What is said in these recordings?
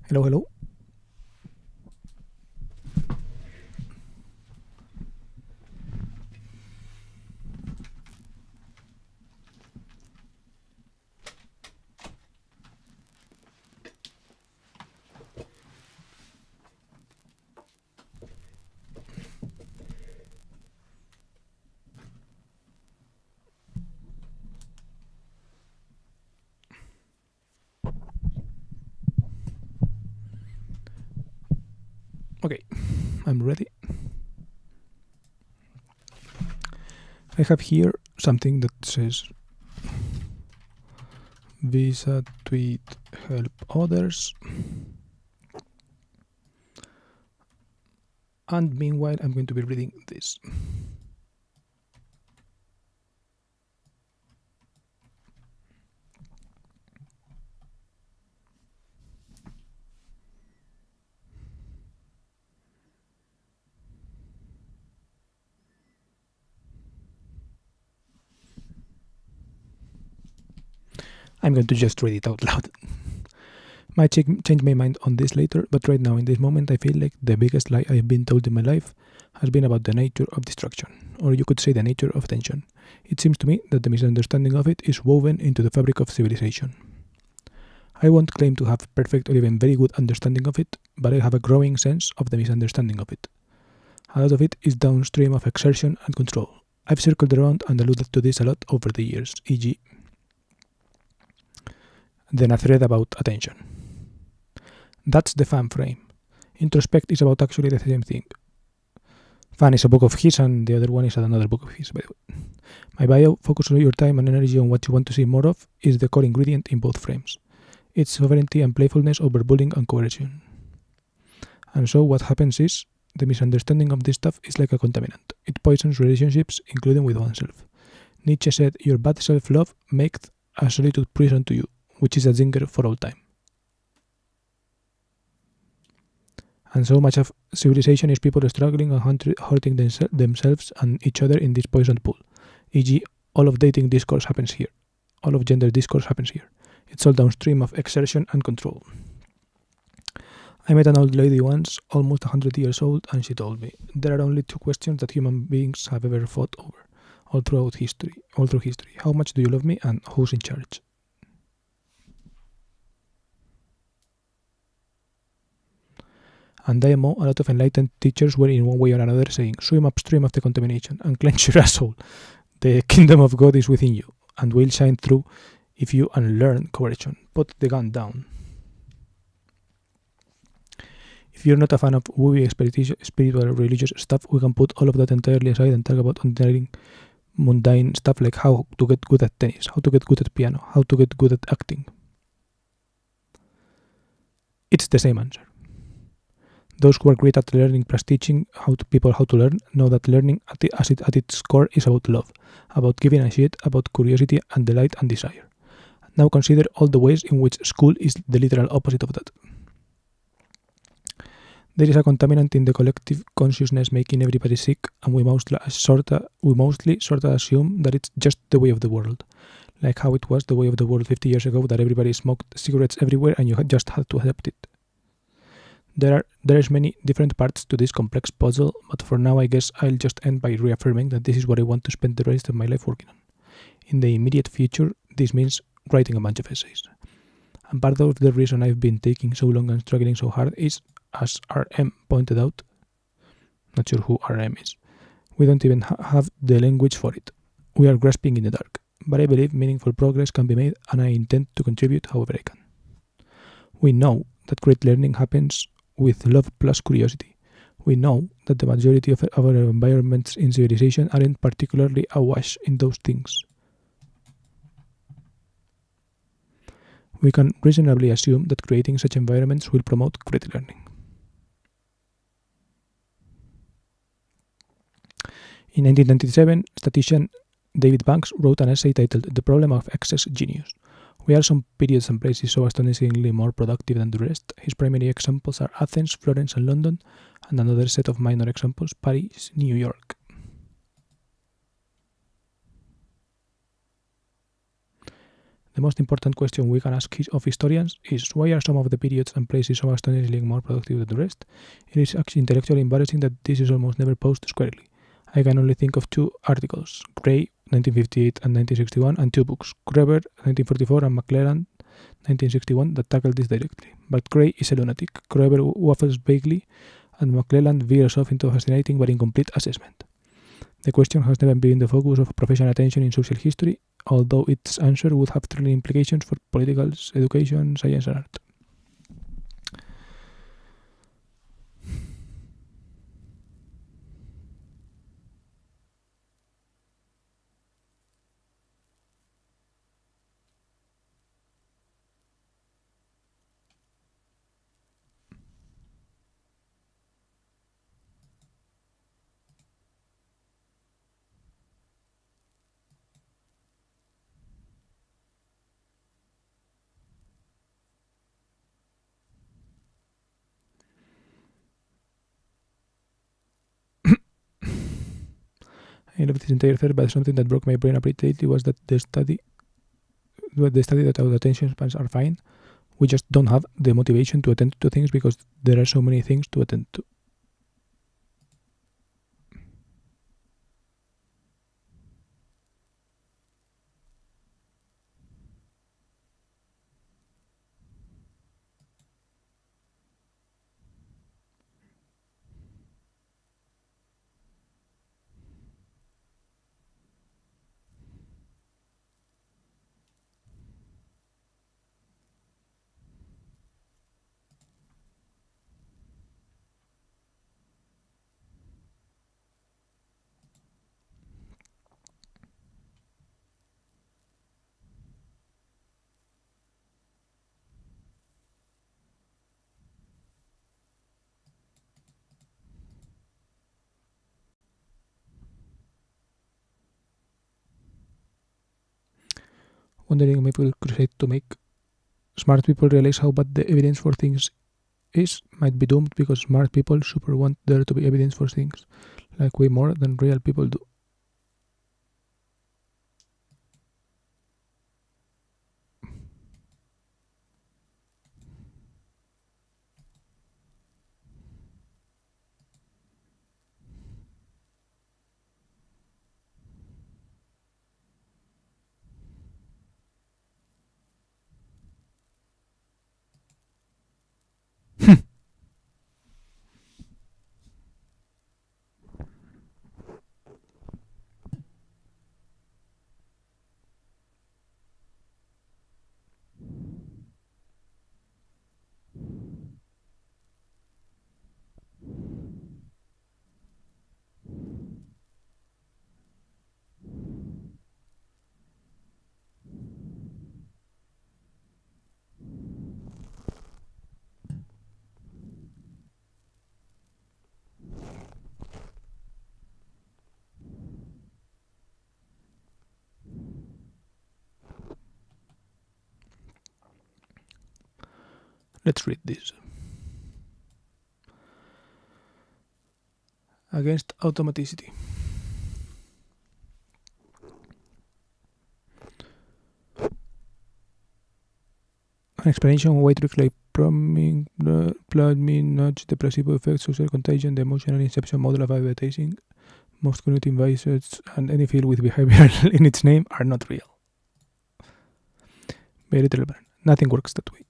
Hello, hello. Okay, I'm ready. I have here something that says Visa tweet help others. And meanwhile, I'm going to be reading this. I'm going to just read it out loud. Might change my mind on this later, but right now in this moment I feel like the biggest lie I have been told in my life has been about the nature of distraction, or you could say the nature of attention. It seems to me that the misunderstanding of it is woven into the fabric of civilization. I won't claim to have perfect or even very good understanding of it, but I have a growing sense of the misunderstanding of it. A lot of it is downstream of exertion and control. I've circled around and alluded to this a lot over the years, e.g., then a thread about attention. That's the fan frame. Introspect is about actually the same thing. Fan is a book of his and the other one is another book of his, by the way. My bio, focus your time and energy on what you want to see more of, is the core ingredient in both frames. It's sovereignty and playfulness over bullying and coercion. And so what happens is, the misunderstanding of this stuff is like a contaminant. It poisons relationships, including with oneself. Nietzsche said, your bad self-love makes a solitude prison to you, which is a zinger for all time. And so much of civilization is people struggling and hurting themselves and each other in this poisoned pool. E.g., all of dating discourse happens here. All of gender discourse happens here. It's all downstream of exertion and control. I met an old lady once, almost 100 years old, and she told me, there are only two questions that human beings have ever fought over, all through history. How much do you love me, and who's in charge? And I know a lot of enlightened teachers were in one way or another saying, swim upstream of the contamination and clench your asshole. The kingdom of God is within you, and will shine through if you unlearn coercion. Put the gun down. If you're not a fan of woo-woo spiritual religious stuff, we can put all of that entirely aside and talk about mundane stuff like how to get good at tennis, how to get good at piano, how to get good at acting. It's the same answer. Those who are great at learning plus teaching people how to learn know that learning at its core is about love, about giving a shit, about curiosity and delight and desire. Now consider all the ways in which school is the literal opposite of that. There is a contaminant in the collective consciousness making everybody sick, and we mostly sort of assume that it's just the way of the world, like how it was the way of the world 50 years ago that everybody smoked cigarettes everywhere and you just had to accept it. There's many different parts to this complex puzzle, but for now I guess I'll just end by reaffirming that this is what I want to spend the rest of my life working on. In the immediate future, this means writing a bunch of essays. And part of the reason I've been taking so long and struggling so hard is, as RM pointed out, not sure who RM is, we don't even have the language for it. We are grasping in the dark, but I believe meaningful progress can be made and I intend to contribute however I can. We know that great learning happens with love plus curiosity. We know that the majority of our environments in civilization aren't particularly awash in those things. We can reasonably assume that creating such environments will promote great learning. In 1997, statistician David Banks wrote an essay titled The Problem of Excess Genius. We are some periods and places so astonishingly more productive than the rest. His primary examples are Athens, Florence, and London, and another set of minor examples, Paris, New York. The most important question we can ask of historians is why are some of the periods and places so astonishingly more productive than the rest? It is actually intellectually embarrassing that this is almost never posed squarely. I can only think of 2 articles, Gray, 1958 and 1961, and 2 books, Kreber, 1944, and McClelland, 1961, that tackle this directly. But Gray is a lunatic, Kreber waffles vaguely, and McClelland veers off into a fascinating but incomplete assessment. The question has never been the focus of professional attention in social history, although its answer would have thrilling implications for political, education, science, and art. I love this entire thread, but something that broke my brain a bit lately was that the study that our attention spans are fine. We just don't have the motivation to attend to things because there are so many things to attend to. Wondering if we crusade to make smart people realize how bad the evidence for things is might be doomed because smart people super want there to be evidence for things, like way more than real people do. Let's read this. Against automaticity. An explanation on why tricks like plumbing, nudge, the placebo effect, social contagion, the emotional inception model of advertising, most cognitive biases, and any field with behavioral in its name are not real. Very relevant. Nothing works that way.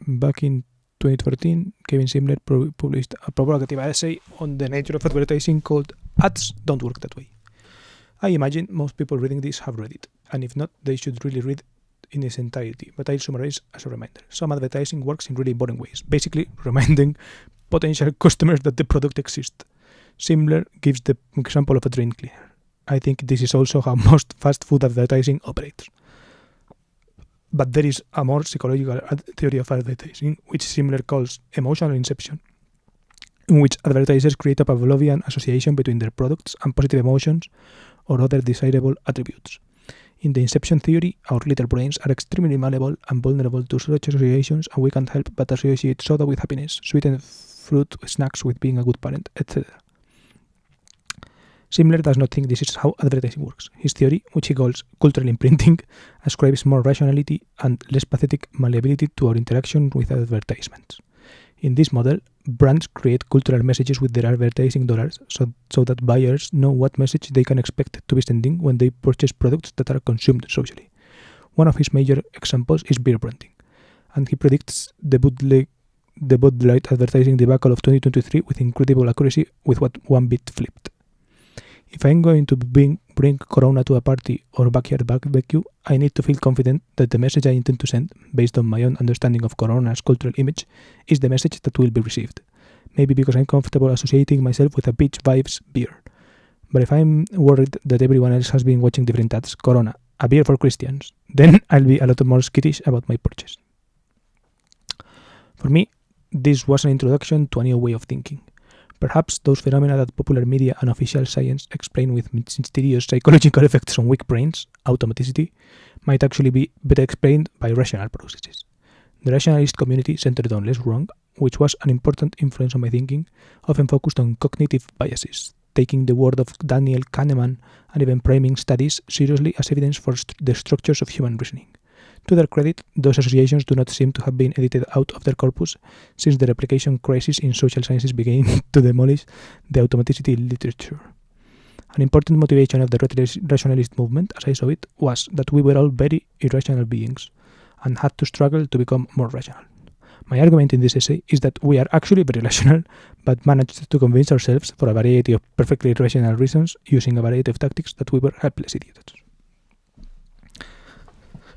Back in 2013, Kevin Simler published a provocative essay on the nature of advertising called Ads Don't Work That Way. I imagine most people reading this have read it, and if not, they should really read in its entirety, but I'll summarize as a reminder. Some advertising works in really boring ways, basically reminding potential customers that the product exists. Simler gives the example of a drain cleaner. I think this is also how most fast food advertising operates. But there is a more psychological theory of advertising, which Simler calls emotional inception, in which advertisers create a Pavlovian association between their products and positive emotions or other desirable attributes. In the inception theory, our little brains are extremely malleable and vulnerable to such associations, and we can't help but associate soda with happiness, sweetened fruit snacks with being a good parent, etc. Simler does not think this is how advertising works. His theory, which he calls cultural imprinting, ascribes more rationality and less pathetic malleability to our interaction with advertisements. In this model, brands create cultural messages with their advertising dollars so that buyers know what message they can expect to be sending when they purchase products that are consumed socially. One of his major examples is beer branding, and he predicts the Bud Light advertising debacle of 2023 with incredible accuracy with what one bit flipped. If I'm going to bring Corona to a party or backyard barbecue, I need to feel confident that the message I intend to send, based on my own understanding of Corona's cultural image, is the message that will be received. Maybe because I'm comfortable associating myself with a beach vibes beer. But if I'm worried that everyone else has been watching different ads, Corona, a beer for Christians, then I'll be a lot more skittish about my purchase. For me, this was an introduction to a new way of thinking. Perhaps those phenomena that popular media and official science explain with mysterious psychological effects on weak brains, automaticity, might actually be better explained by rational processes. The rationalist community centered on less wrong, which was an important influence on my thinking, often focused on cognitive biases, taking the word of Daniel Kahneman and even priming studies seriously as evidence for the structures of human reasoning. To their credit, those associations do not seem to have been edited out of their corpus since the replication crisis in social sciences began to demolish the automaticity literature. An important motivation of the rationalist movement, as I saw it, was that we were all very irrational beings and had to struggle to become more rational. My argument in this essay is that we are actually very rational, but managed to convince ourselves for a variety of perfectly rational reasons using a variety of tactics that we were helpless idiots.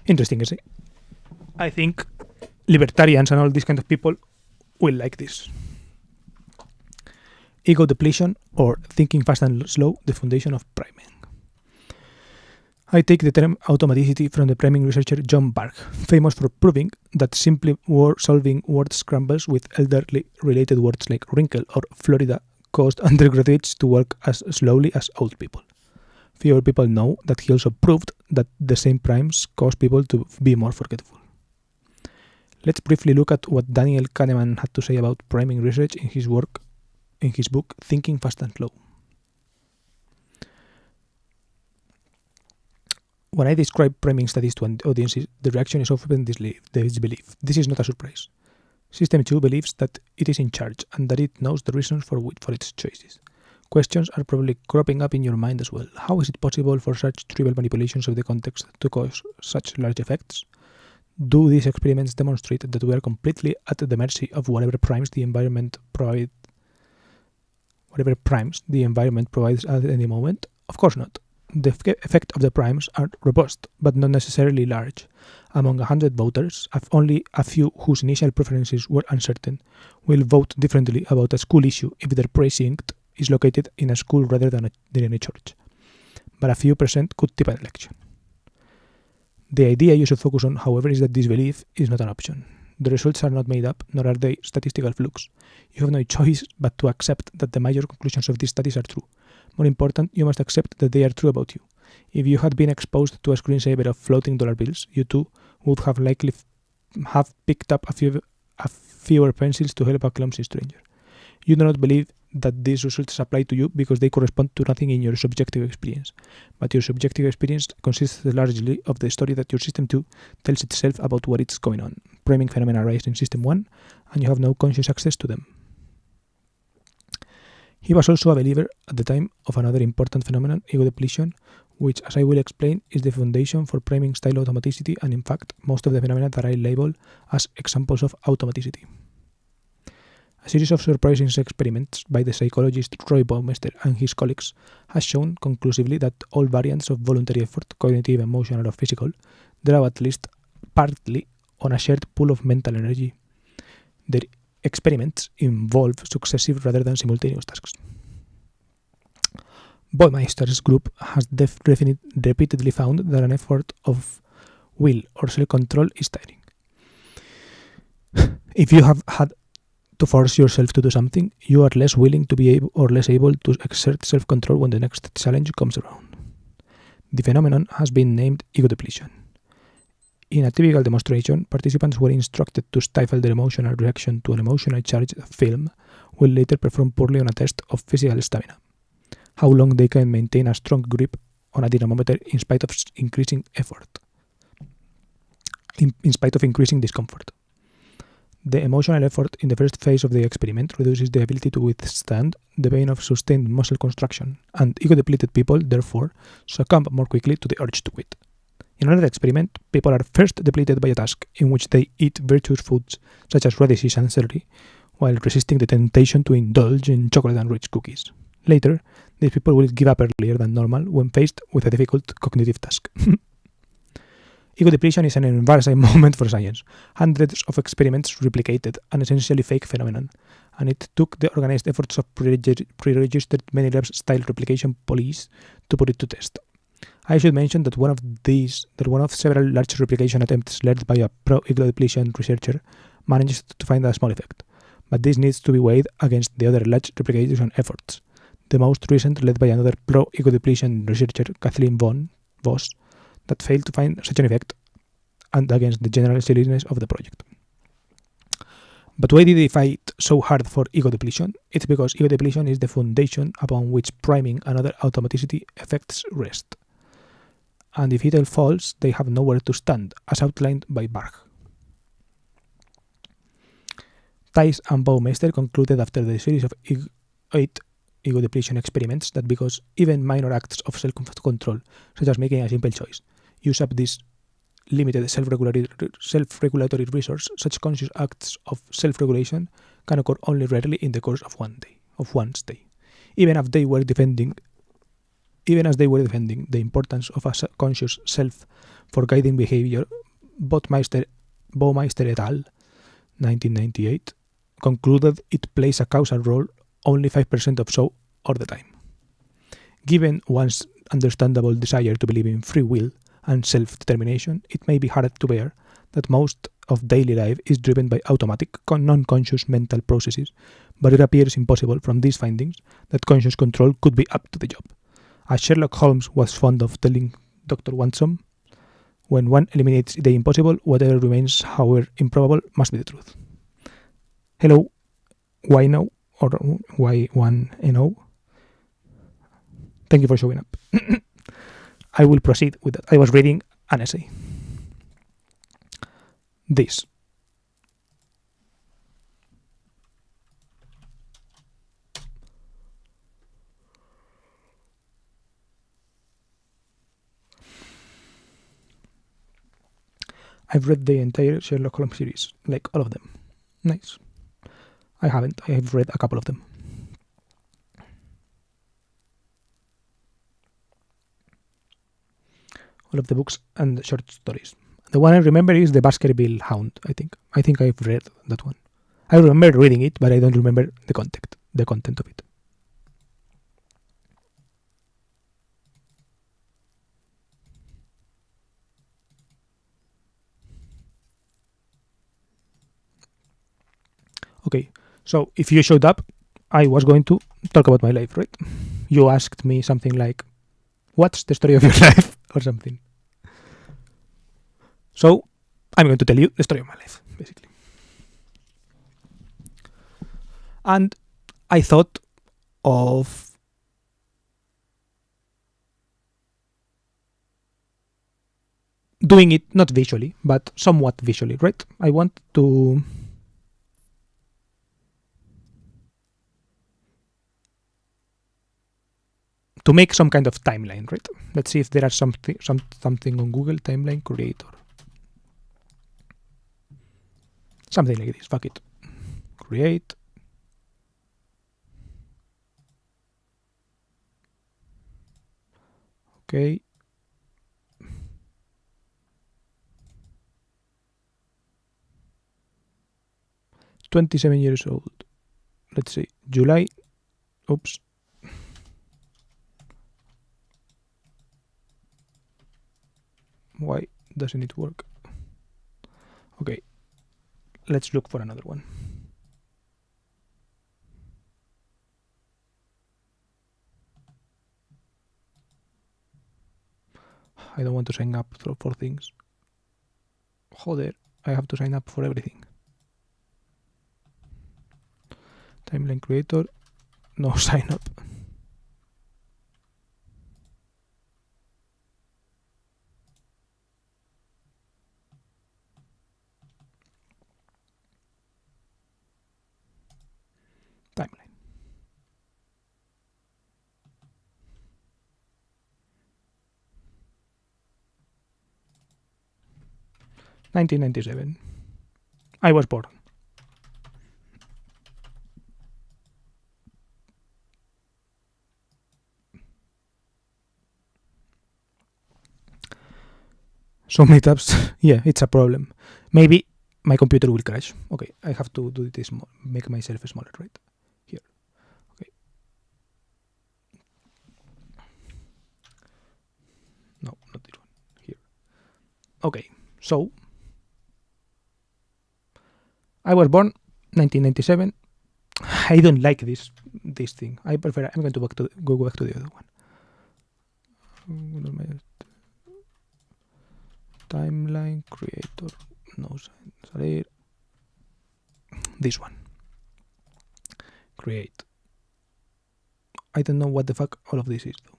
Interesting essay. I think libertarians and all these kind of people will like this. Ego depletion, or thinking fast and slow, the foundation of priming. I take the term automaticity from the priming researcher John Bargh, famous for proving that simply solving word scrambles with elderly related words like wrinkle or Florida caused undergraduates to work as slowly as old people. Fewer people know that he also proved that the same primes cause people to be more forgetful. Let's briefly look at what Daniel Kahneman had to say about priming research in his book Thinking Fast and Slow. When I describe priming studies to audiences, the reaction is often disbelief. This is not a surprise. System 2 believes that it is in charge and that it knows the reasons for its choices. Questions are probably cropping up in your mind as well. How is it possible for such trivial manipulations of the context to cause such large effects? Do these experiments demonstrate that we are completely at the mercy of whatever primes the environment provides at any moment? Of course not. The effect of the primes are robust, but not necessarily large. Among 100 voters, only a few whose initial preferences were uncertain will vote differently about a school issue if their precinct is located in a school rather than in a church. But a few percent could tip an election. The idea you should focus on, however, is that disbelief is not an option. The results are not made up, nor are they statistical flukes. You have no choice but to accept that the major conclusions of these studies are true. More important, you must accept that they are true about you. If you had been exposed to a screensaver of floating dollar bills, you too would have likely have picked up a fewer pencils to help a clumsy stranger. You do not believe that these results apply to you because they correspond to nothing in your subjective experience. But your subjective experience consists largely of the story that your System 2 tells itself about what is going on. Priming phenomena arise in System 1, and you have no conscious access to them. He was also a believer at the time of another important phenomenon, ego depletion, which, as I will explain, is the foundation for priming style automaticity and, in fact, most of the phenomena that I label as examples of automaticity. A series of surprising experiments by the psychologist Roy Baumeister and his colleagues has shown conclusively that all variants of voluntary effort, cognitive, emotional, or physical, draw at least partly on a shared pool of mental energy. Their experiments involve successive rather than simultaneous tasks. Baumeister's group has repeatedly found that an effort of will or self-control is tiring. If you have had to force yourself to do something, you are less willing to be able or less able to exert self-control when the next challenge comes around. The phenomenon has been named ego depletion. In a typical demonstration, participants were instructed to stifle their emotional reaction to an emotionally charged film, will later perform poorly on a test of physical stamina. how long they can maintain a strong grip on a dynamometer in spite of increasing effort, in spite of increasing discomfort. The emotional effort in the first phase of the experiment reduces the ability to withstand the pain of sustained muscle contraction, and ego-depleted people, therefore, succumb more quickly to the urge to quit. In another experiment, people are first depleted by a task in which they eat virtuous foods such as radishes and celery, while resisting the temptation to indulge in chocolate and rich cookies. Later, these people will give up earlier than normal when faced with a difficult cognitive task. Ego depletion is an embarrassing moment for science. Hundreds of experiments replicated an essentially fake phenomenon, and it took the organized efforts of pre-registered many labs-style replication police to put it to test. I should mention that one of several large replication attempts led by a pro-ego depletion researcher managed to find a small effect, but this needs to be weighed against the other large replication efforts. The most recent led by another pro-ego depletion researcher, Kathleen Voss, that failed to find such an effect, and against the general silliness of the project. But why did they fight so hard for ego depletion? It's because ego depletion is the foundation upon which priming and other automaticity effects rest. And if it all falls, they have nowhere to stand, as outlined by Barg. Thijs and Baumeister concluded after the series of 8 ego depletion experiments that because even minor acts of self-control, such as making a simple choice, use up this limited self-regulatory resource, such conscious acts of self-regulation can occur only rarely in the course of one's day. Even as they were defending the importance of a conscious self for guiding behavior, Baumeister et al. 1998 concluded it plays a causal role only 5% of so all the time. Given one's understandable desire to believe in free will and self-determination, it may be hard to bear that most of daily life is driven by automatic, non-conscious mental processes, but it appears impossible from these findings that conscious control could be up to the job. As Sherlock Holmes was fond of telling Dr. Watson, when one eliminates the impossible, whatever remains, however improbable, must be the truth. Hello, Y1NO, or Y1NO. Thank you for showing up. I will proceed with that. I was reading an essay. This. I've read the entire Sherlock Holmes series, like all of them. Nice. I haven't. I have read a couple of them. All of the books and the short stories. The one I remember is The Baskerville Hound, I think. I think I've read that one. I remember reading it, but I don't remember the content of it. Okay, so if you showed up, I was going to talk about my life, right? You asked me something like, what's the story of your life? Or something. So, I'm going to tell you the story of my life, basically. And I thought of doing it not visually, but somewhat visually, right? I want to make some kind of timeline, right? Let's see if there are something on Google timeline creator. Something like this. Fuck it. Create. Okay. "27 years old. Let's see. July. Oops. Why doesn't it work? Okay. Let's look for another one. I don't want to sign up for things. Joder, I have to sign up for everything. Timeline creator. No sign up. 1997. I was born. So many tabs. Yeah, it's a problem. Maybe my computer will crash. Okay, I have to do this more, make myself smaller, right? Here. Okay. No, not this one. Here. Okay, so I was born 1997. I don't like this thing. I'm going to go back to the other one. Timeline creator. No, sorry. This one. Create. I don't know what the fuck all of this is though.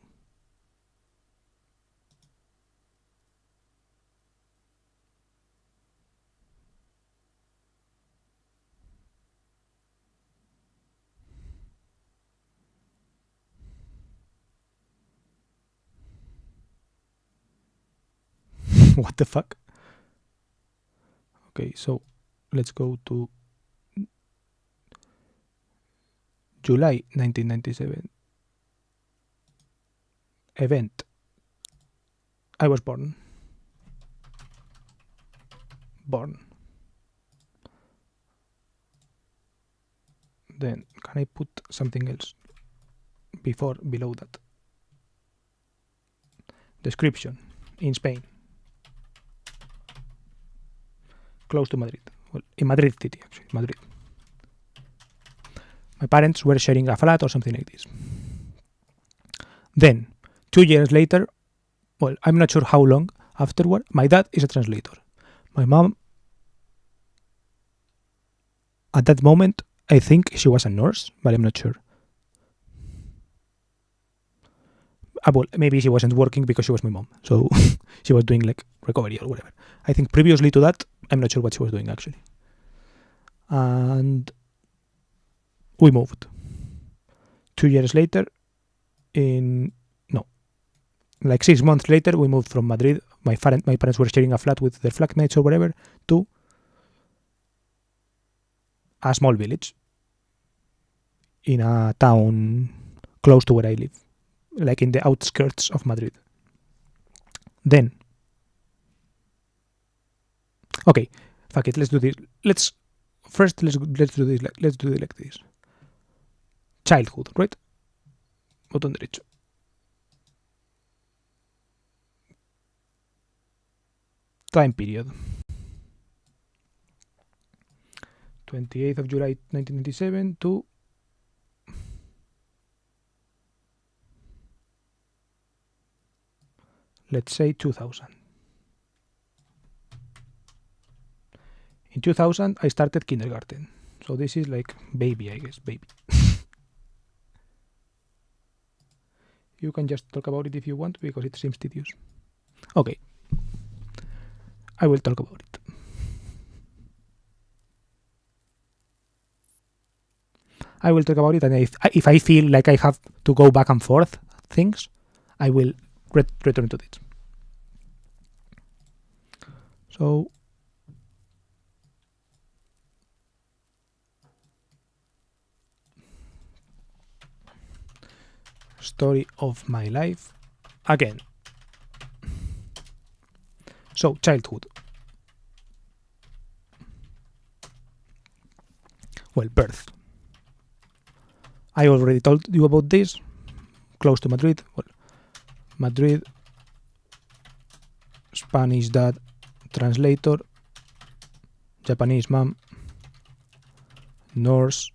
What the fuck? Okay, so let's go to July 1997. Event. I was born. Then can I put something else below that? Description. In Spain. Close to Madrid. Well, in Madrid city, actually. Madrid. My parents were sharing a flat or something like this. Then, 2 years later, well, I'm not sure how long afterward, my dad is a translator. My mom, at that moment, I think she was a nurse, but I'm not sure. Well, maybe she wasn't working because she was my mom, so she was doing like recovery or whatever. I think previously to that, I'm not sure what she was doing actually. And we moved. 2 years later, like 6 months later, we moved from Madrid. My parents were sharing a flat with their flatmates or whatever to a small village in a town close to where I live, like in the outskirts of Madrid. Then, okay, fuck it, let's do this. Let's do it like this. Childhood, right? Botón derecho. Time period. 28th of July 1997 to let's say 2000. In 2000 I started kindergarten. So this is like baby, I guess, baby. You can just talk about it if you want because it seems tedious. Okay. I will talk about it. I will talk about it, and if I feel like I have to go back and forth things, I will return to it. So, story of my life again. So, childhood. Well, birth. I already told you about this. Close to Madrid. Well, Madrid. Spanish dad, translator. Japanese mom. Nurse.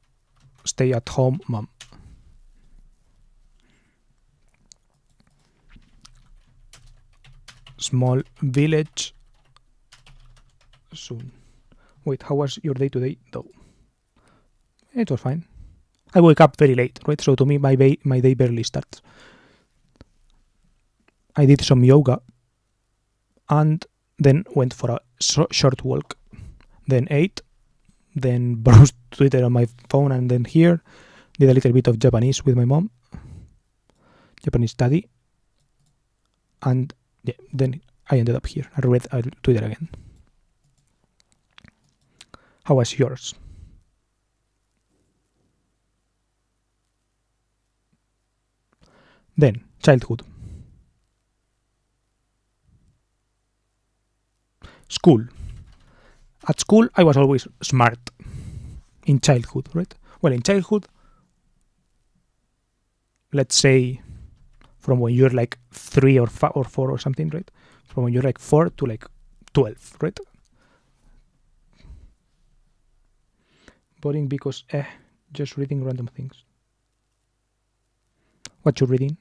Stay at home mom. Small village. Soon. Wait, how was your day today though? It was fine. I wake up very late, right? So to me, my day barely starts. I did some yoga and then went for a short walk. Then ate, then browsed Twitter on my phone, and then here did a little bit of Japanese with my mom. Japanese study. And yeah, then I ended up here. I read Twitter again. How was yours? Then, childhood. School. At school, I was always smart. In childhood, right? Well, in childhood, let's say from when you're like 3 or 5 or 4 or something, right? From when you're like 4 to like 12, right? Boring because just reading random things. What you reading?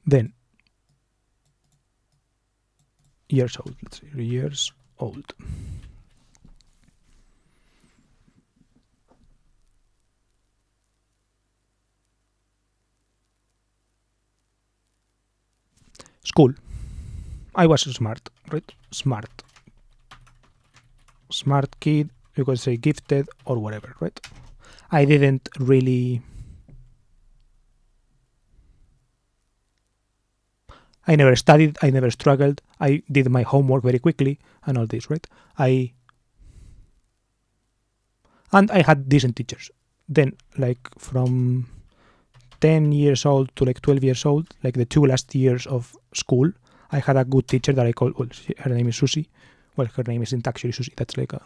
Then years old. Let's say years old. School. I was smart, right? Smart kid. You could say gifted or whatever, right? I didn't really. I never studied, I never struggled, I did my homework very quickly and all this, right? I had decent teachers. Then, like from 10 years old to like 12 years old, like the 2 last years of school, I had a good teacher that I called, well, her name is Susie. Well, her name isn't actually Susie, that's like a...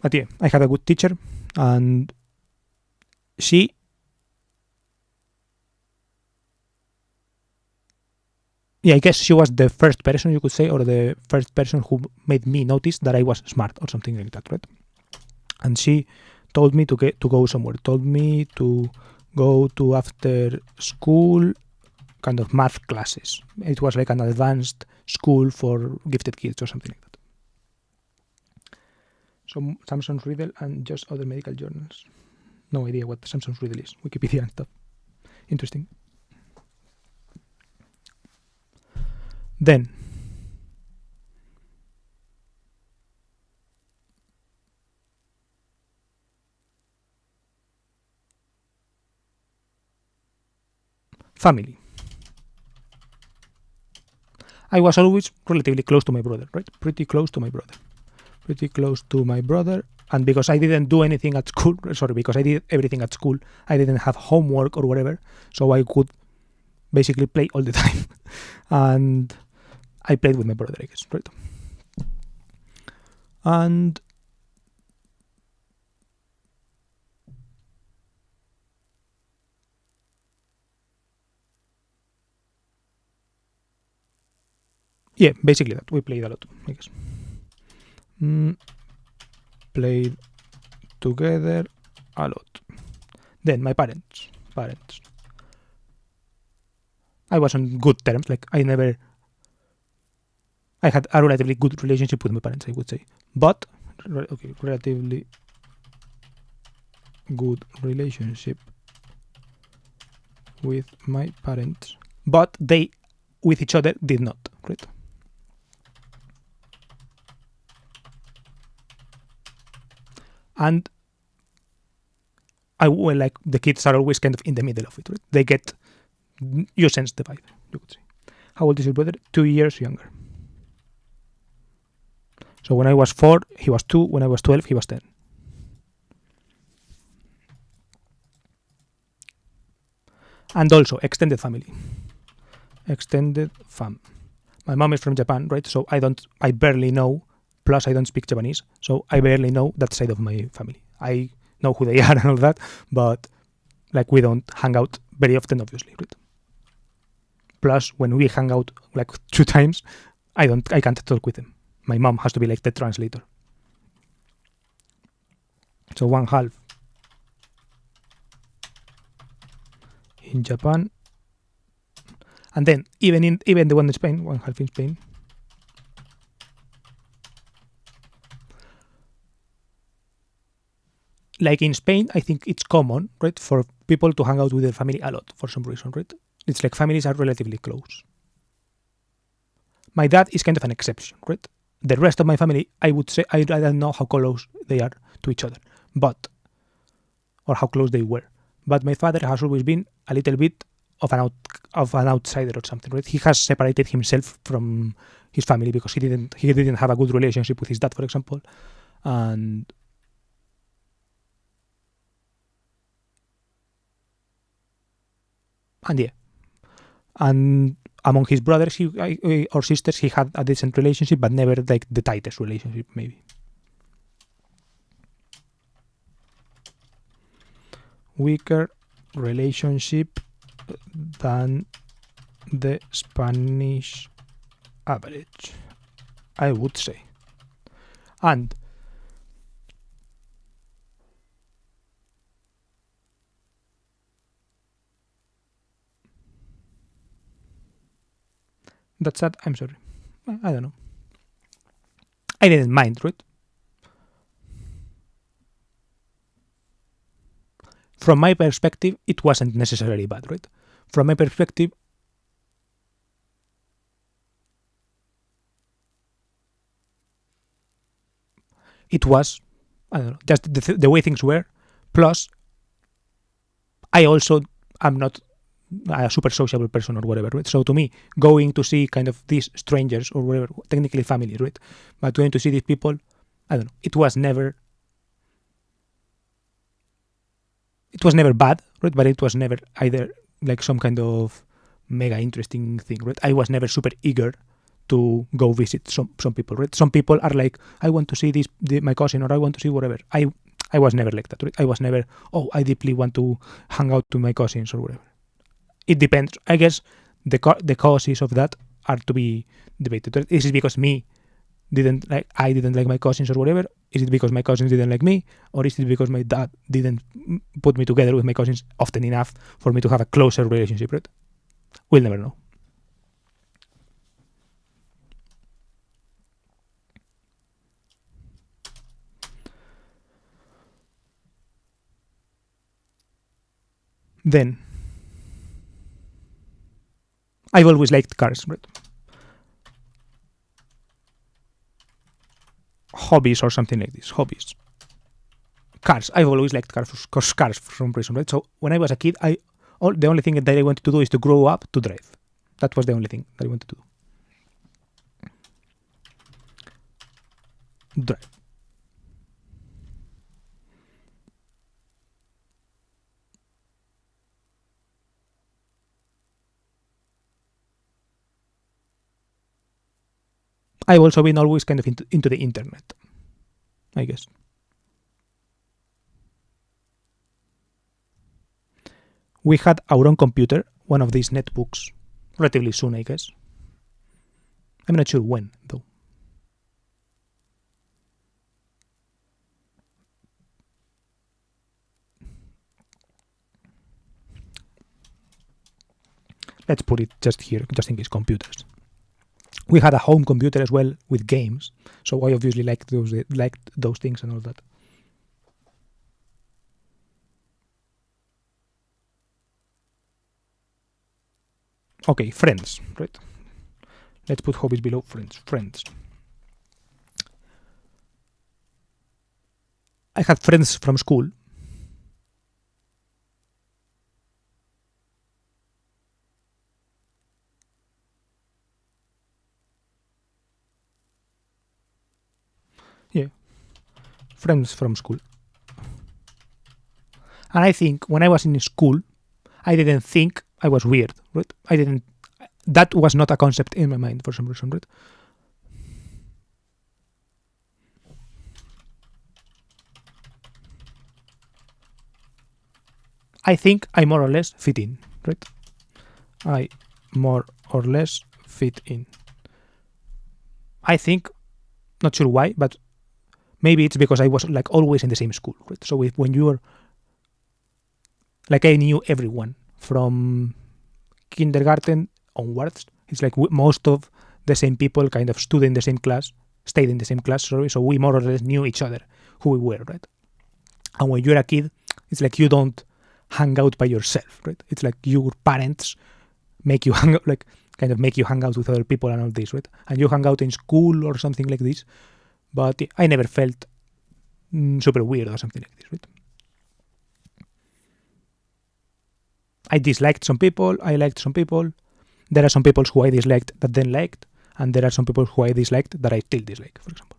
But yeah, I had a good teacher and she... Yeah, I guess she was the first person, you could say, or the first person who made me notice that I was smart or something like that, right? And she told me to go somewhere, told me to go to after school kind of math classes. It was like an advanced school for gifted kids or something like that. So Samson's Riddle and just other medical journals. No idea what Samson's Riddle is. Wikipedia and stuff. Interesting. Then family. I was always relatively close to my brother, right? Pretty close to my brother. And because I didn't do anything at school, because I did everything at school, I didn't have homework or whatever, so I could basically play all the time. And I played with my brother, I guess, right? And yeah, basically that. We played a lot, I guess. Played together a lot. Then my parents. I was on good terms. Like I had a relatively good relationship with my parents, I would say. But relatively good relationship with my parents. But they, with each other, did not, right? And like the kids are always kind of in the middle of it, right? They get, you sense the vibe, you could say. How old is your brother? 2 years younger. So when I was 4, he was 2. When I was 12, he was 10. And also extended family. My mom is from Japan, right? So I barely know. Plus, I don't speak Japanese, so I barely know that side of my family. I know who they are and all that, but like we don't hang out very often, obviously, right? Plus, when we hang out like 2 times, I can't talk with them. My mom has to be like the translator. So 1/2 in Japan, and then even the one in Spain, 1/2 in Spain. Like in Spain, I think it's common, right, for people to hang out with their family a lot for some reason, right? It's like families are relatively close. My dad is kind of an exception, right? The rest of my family, I would say, I don't know how close they are to each other, or how close they were. But my father has always been a little bit of an outsider or something, right? He has separated himself from his family because he didn't have a good relationship with his dad, for example, and yeah, and among his brothers or sisters, he had a decent relationship, but never like the tightest relationship, maybe. Weaker relationship than the Spanish average, I would say. And that's sad. I'm sorry. I don't know. I didn't mind, right? From my perspective, it wasn't necessarily bad, right? From my perspective, it was, I don't know, just the way things were. Plus, I also am not a super sociable person or whatever, right? So to me, going to see kind of these strangers or whatever, technically family, right? But going to see these people, I don't know, it was never bad, right? But it was never either like some kind of mega interesting thing, right? I was never super eager to go visit some people, right? Some people are like, I want to see my cousin, or I want to see whatever. I was never like that, right? I was never, I deeply want to hang out to my cousins or whatever. It depends. I guess the causes of that are to be debated. Is it because I didn't like my cousins or whatever? Is it because my cousins didn't like me? Or is it because my dad didn't put me together with my cousins often enough for me to have a closer relationship, right? We'll never know. Then, I've always liked cars, right? Hobbies or something like this. Hobbies. Cars. I've always liked cars for some reason, right? So when I was a kid, the only thing that I wanted to do is to grow up to drive. That was the only thing that I wanted to do. Drive. I've also been always kind of into the internet, I guess. We had our own computer, one of these netbooks, relatively soon, I guess. I'm not sure when, though. Let's put it just here, just in case computers. We had a home computer as well with games, so I obviously liked those things and all that. Okay, friends, right? Let's put hobbies below friends. Friends. I had friends from school. Yeah, friends from school. And I think when I was in school, I didn't think I was weird, right? That was not a concept in my mind for some reason, right? I think I more or less fit in, right? I more or less fit in. I think, not sure why, but maybe it's because I was like always in the same school, right? So when you were, like I knew everyone from kindergarten onwards. It's like most of the same people kind of stayed in the same class, sorry. So we more or less knew each other, who we were, right? And when you're a kid, it's like you don't hang out by yourself, right? It's like your parents make you hang out, like kind of make you hang out with other people and all this, right? And you hang out in school or something like this. But I never felt super weird or something like this, right? I disliked some people, I liked some people. There are some people who I disliked that then liked, and there are some people who I disliked that I still dislike, for example.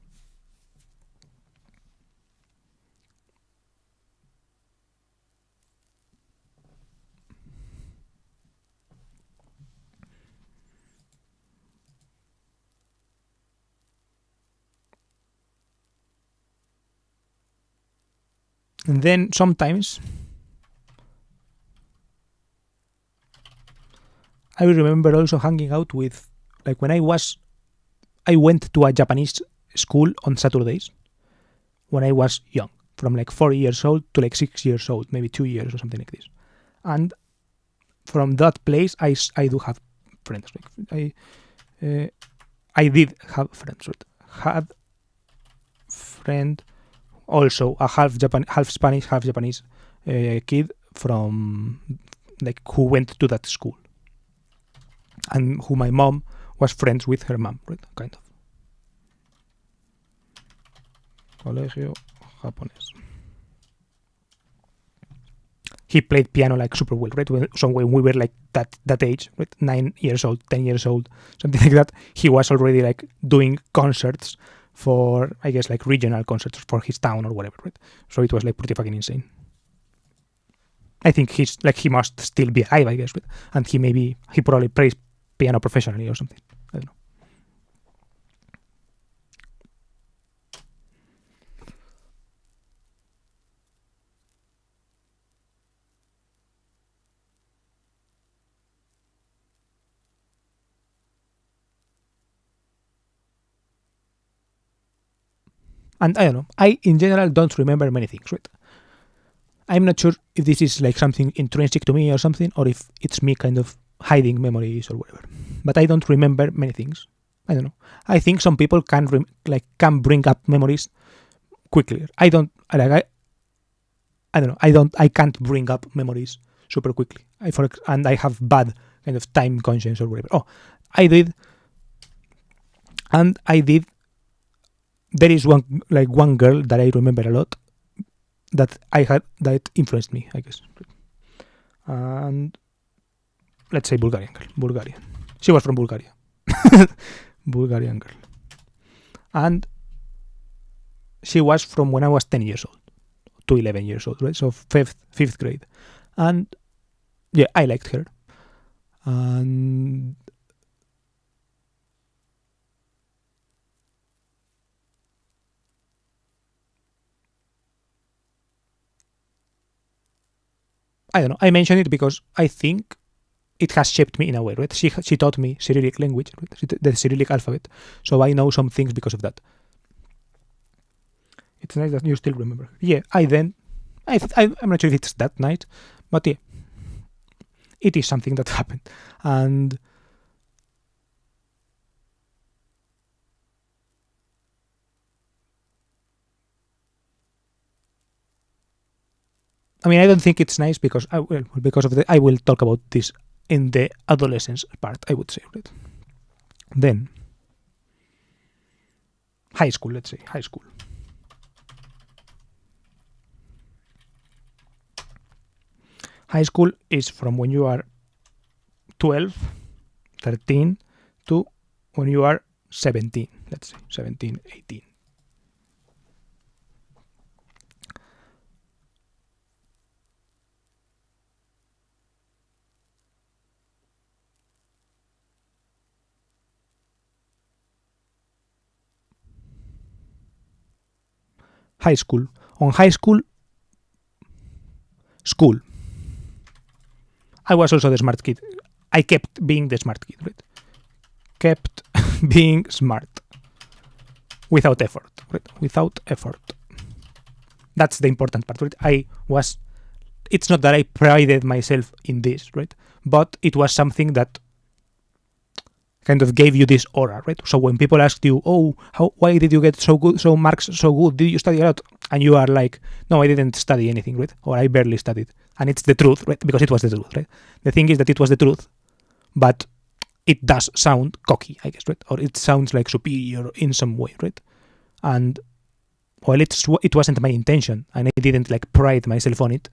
And then sometimes I remember also hanging out with, like when I went to a Japanese school on Saturdays when I was young, from like 4 years old to like 6 years old, maybe 2 years or something like this. And from that place, I do have friends. Like, I did have friends. Right? Had friend, also a half Spanish, half Japanese kid from like who went to that school, and who my mom was friends with her mom, right? Kind of. Colegio japonés. He played piano like super well, right? So when we were like that age, right, 9 years old, 10 years old, something like that, he was already like doing concerts for, I guess, like regional concerts for his town or whatever, right? So it was like pretty fucking insane. I think he must still be alive, I guess, right? And he probably plays piano professionally or something. I don't know. And I don't know. I, in general, don't remember many things, right? I'm not sure if this is like something intrinsic to me or something, or if it's me kind of hiding memories or whatever. But I don't remember many things. I don't know. I think some people can bring up memories quickly. I don't know. I can't bring up memories super quickly. And I have bad kind of time conscience or whatever. Oh, I did. And I did. There is one girl that I remember a lot that influenced me, I guess. And let's say Bulgarian. She was from Bulgaria. Bulgarian girl. And she was from when I was 10 years old to 11 years old, right? So fifth grade. And yeah, I liked her. And I don't know. I mention it because I think it has shaped me in a way, right? She taught me Cyrillic language, right? The Cyrillic alphabet, so I know some things because of that. It's nice that you still remember. Yeah, I'm not sure if it's that night, but yeah, it is something that happened. And I mean, I don't think it's nice because I will talk about this in the adolescence part, I would say, right? Then high school, let's say high school. High school is from when you are 12, 13 to when you are 17, let's say 17, 18. High school. On high school, I was also the smart kid. I kept being the smart kid, right? Kept being smart. Without effort, right? Without effort. That's the important part, right? It's not that I prided myself in this, right? But it was something that kind of gave you this aura, right? So when people ask you, oh, why did you get so marks so good? Did you study a lot? And you are like, no, I didn't study anything, right? Or I barely studied. And it's the truth, right? Because it was the truth, right? The thing is that it was the truth, but it does sound cocky, I guess, right? Or it sounds like superior in some way, right? And while it wasn't my intention, and I didn't like pride myself on it,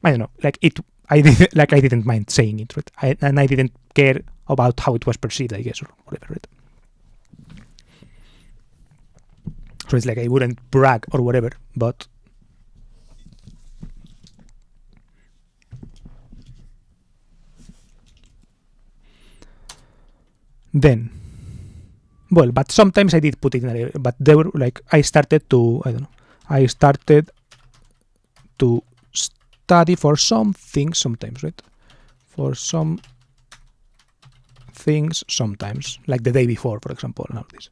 I don't know, like it. I did like I didn't mind saying it, right? And I didn't care about how it was perceived, I guess, or whatever, right? So it's like I wouldn't brag or whatever, but then, well, but sometimes I did put it in a, but they were like, I started to, I don't know, I started to study for some things sometimes, right? For some things sometimes, like the day before, for example, and all this.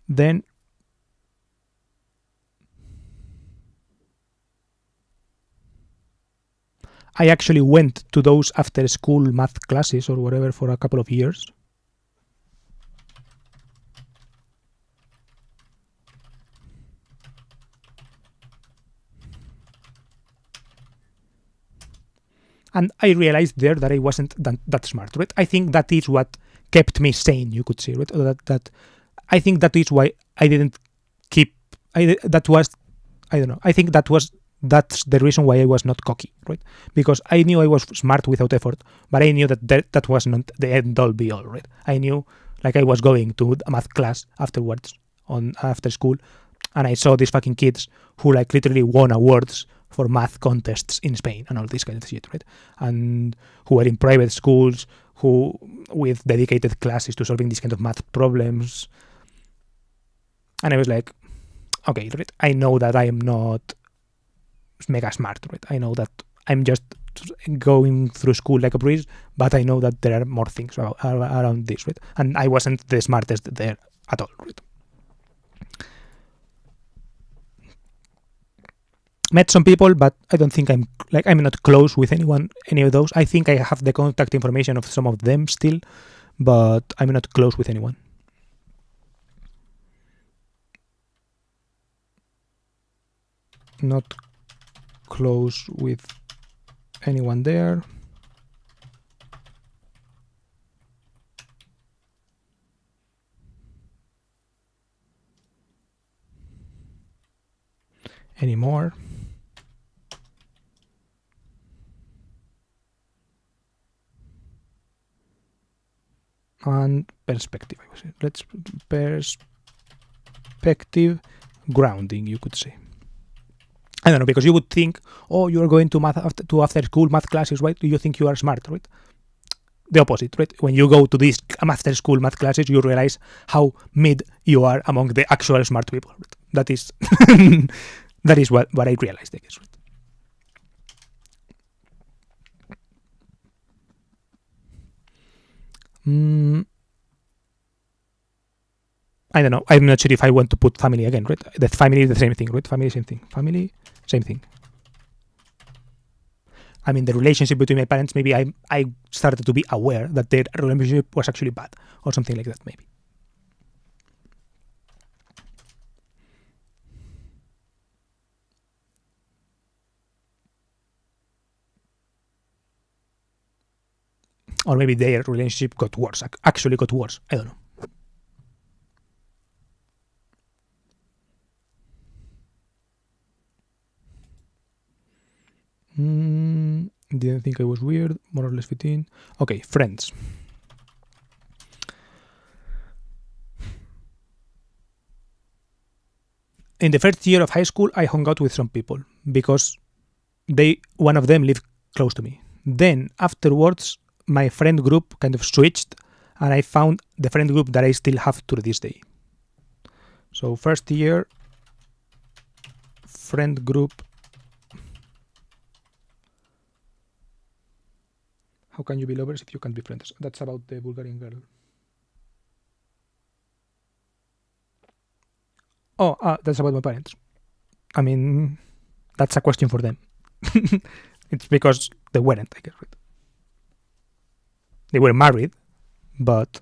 Then I actually went to those after school math classes or whatever for a couple of years. And I realized there that I wasn't that smart, right? I think that is what kept me sane, you could say, right? Or that I think that is why I didn't keep. That was, I don't know. I think that's the reason why I was not cocky, right? Because I knew I was smart without effort, but I knew that was not the end all be all, right? I knew, like, I was going to a math class afterwards after school, and I saw these fucking kids who like literally won awards for math contests in Spain and all this kind of shit, right? And who were in private schools, who with dedicated classes to solving these kind of math problems. And I was like, okay, right? I know that I am not mega smart, right? I know that I'm just going through school like a breeze, but I know that there are more things around this, right? And I wasn't the smartest there at all, right? Met some people, but I don't think I'm not close with any of those. I think I have the contact information of some of them still, but I'm not close with anyone. Not close with anyone there. Anymore. And perspective, I would say. Let's perspective grounding, you could say. I don't know, because you would think, oh, you are going to after school math classes, right? You think you are smart, right? The opposite, right? When you go to these after school math classes, you realize how mid you are among the actual smart people. Right? That is that is what I realized, I guess, right? I don't know. I'm not sure if I want to put family again, right? That family is the same thing, right? Family, same thing. Family, same thing. I mean, the relationship between my parents, maybe I started to be aware that their relationship was actually bad or something like that, maybe. Or maybe their relationship got worse, actually got worse. I don't know. Didn't think I was weird, more or less fit in. Okay, friends. In the first year of high school, I hung out with some people because one of them lived close to me. Then afterwards, my friend group kind of switched, and I found the friend group that I still have to this day. So first year, friend group. How can you be lovers if you can't be friends? That's about the Bulgarian girl. Oh, that's about my parents. I mean, that's a question for them. It's because they weren't, I guess. Right? They were married, but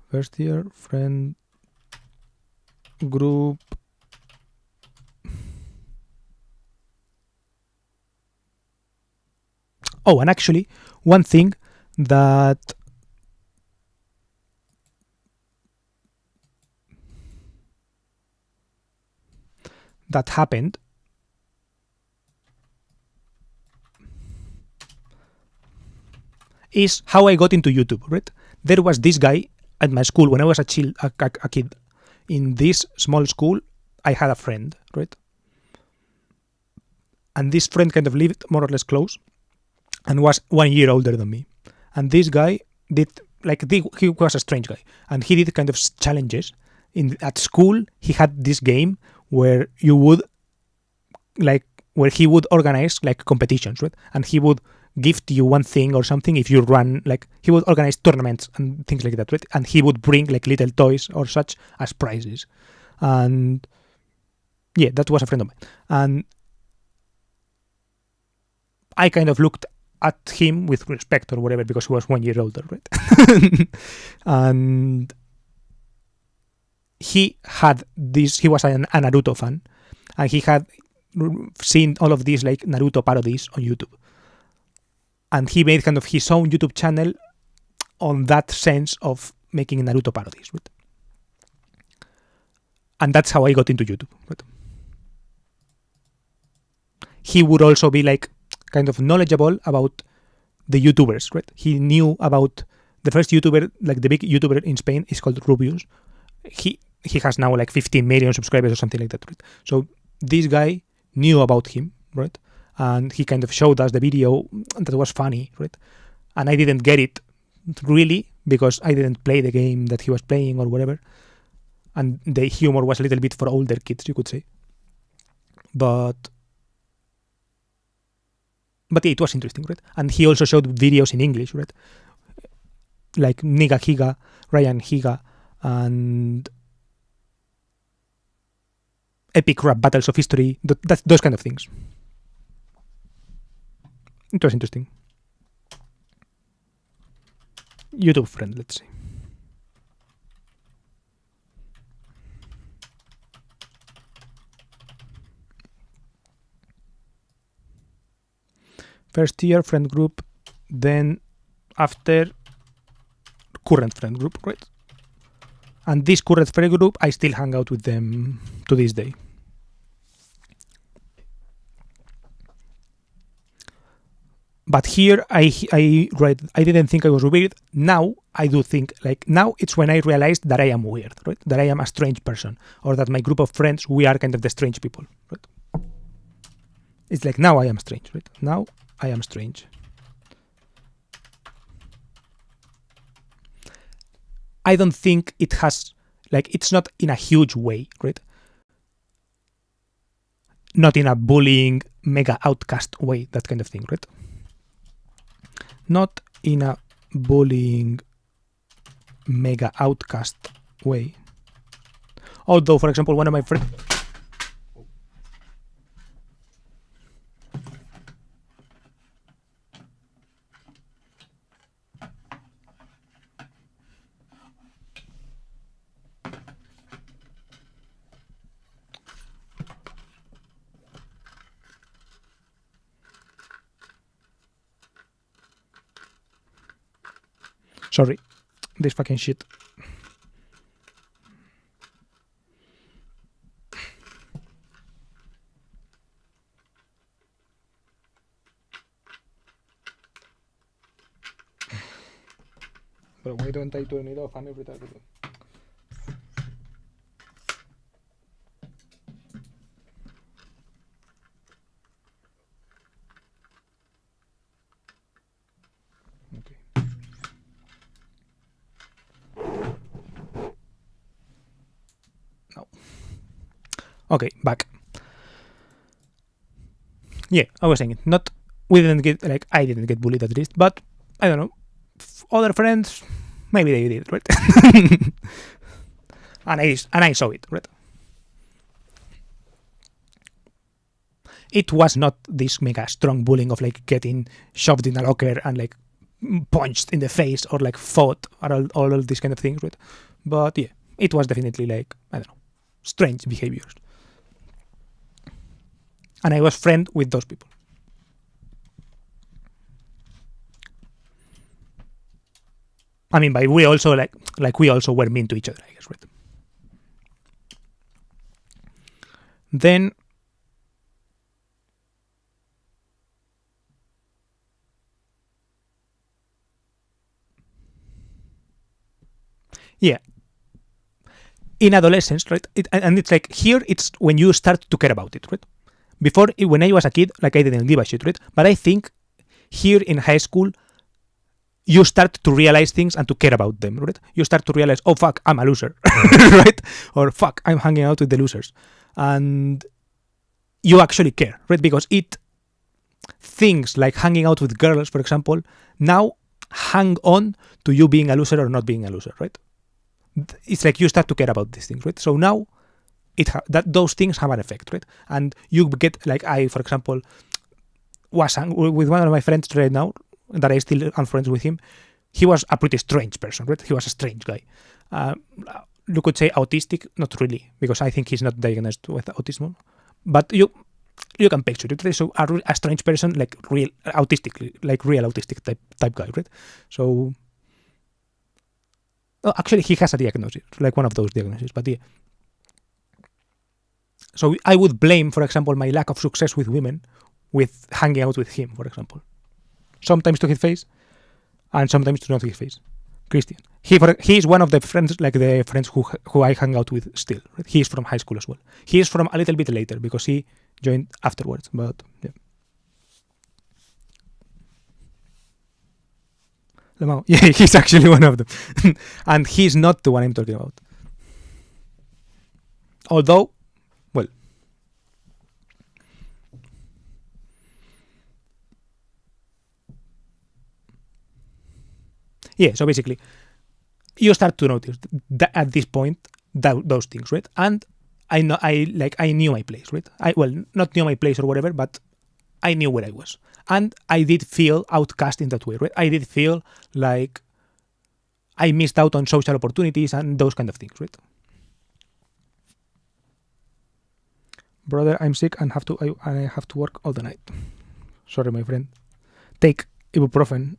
first year friend group. Oh, and actually, one thing that that happened is how I got into YouTube, right? There was this guy at my school when I was a kid. In this small school, I had a friend, right? And this friend kind of lived more or less close and was 1 year older than me. And this guy did, he was a strange guy. And he did kind of challenges. At school, he had this game where you would, where he would organize, competitions, right? And he would gift you one thing or something if you run, he would organize tournaments and things like that, right? And he would bring, little toys or such as prizes. And yeah, that was a friend of mine. And I kind of looked at him with respect or whatever because he was 1 year older, right? And he had this, he was a Naruto fan, and he had seen all of these Naruto parodies on YouTube. And he made kind of his own YouTube channel on that sense of making Naruto parodies, right? And that's how I got into YouTube, right? He would also be kind of knowledgeable about the YouTubers, right? He knew about the first YouTuber, the big YouTuber in Spain is called Rubius. He has now 15 million subscribers or something like that, right? So this guy knew about him, right? And he kind of showed us the video that was funny, right? And I didn't get it really because I didn't play the game that he was playing or whatever. And the humor was a little bit for older kids, you could say. But yeah, it was interesting, right? And he also showed videos in English, right? Like Niga Higa, Ryan Higa, and epic rap battles of history, those kind of things. It was interesting. YouTube friend, let's say. First year friend group, then after current friend group, right? And this current friend group, I still hang out with them to this day. But here I didn't think I was weird. Now I do think, now it's when I realized that I am weird, right? That I am a strange person, or that my group of friends, we are kind of the strange people, right? It's now I am strange, right? Now I am strange. I don't think it has, it's not in a huge way, right? Not in a bullying, mega outcast way, that kind of thing, right? Not in a bullying, mega outcast way. Although, for example, one of my friends... Sorry, this fucking shit. But why don't I turn it off? I'm every time. Okay, back. Yeah, I was saying we didn't get, I didn't get bullied at least, but I don't know, other friends, maybe they did, right? and I saw it, right? It was not this mega strong bullying of getting shoved in a locker and punched in the face or fought or all of these kind of things, right? But yeah, it was definitely I don't know, strange behaviors. And I was friend with those people. I mean, but we also we also were mean to each other, I guess, right? Then Yeah. In adolescence, right? And it's like here, it's when you start to care about it, right? Before, when I was a kid, like I didn't give a shit, right? But I think here in high school, you start to realize things and to care about them, right? You start to realize, oh fuck, I'm a loser, right? Or fuck, I'm hanging out with the losers, and you actually care, right? Because things like hanging out with girls, for example, now hang on to you being a loser or not being a loser, right? It's like you start to care about these things, right? So now that those things have an effect, right? And you get, like, I, for example, was with one of my friends right now that I still am friends with him. He was a pretty strange person, right? He was a strange guy. You could say autistic, not really, because I think he's not diagnosed with autism, but you can picture it, right? So a strange person, like real autistic type guy, right? So actually he has a diagnosis, like one of those diagnoses, but yeah. So I would blame, for example, my lack of success with women with hanging out with him, for example. Sometimes to his face, and sometimes to not his face. Christian. He is one of the friends, like the friends who I hang out with still. Right? He is from high school as well. He is from a little bit later because he joined afterwards, but yeah. Yeah, he's actually one of them. And he's not the one I'm talking about. Although, well, yeah, so basically, you start to notice that at this point those things, right? And I knew my place, right? Not knew my place or whatever, but I knew where I was, and I did feel outcast in that way, right? I did feel like I missed out on social opportunities and those kind of things, right? Brother, I'm sick and I have to work all the night. Sorry, my friend. Take ibuprofen.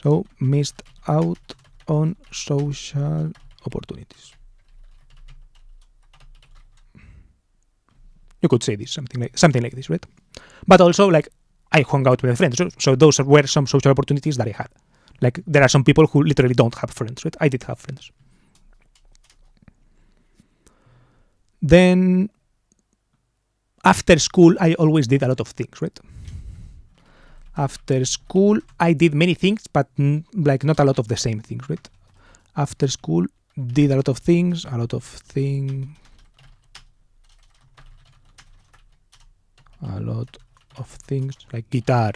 So, missed out on social opportunities. You could say this, something like this, right? But also, like, I hung out with friends, so those were some social opportunities that I had. Like, there are some people who literally don't have friends, right? I did have friends. Then, after school, I always did a lot of things, right? After school, I did many things, but like not a lot of the same things, right? After school, did a lot of things, like guitar.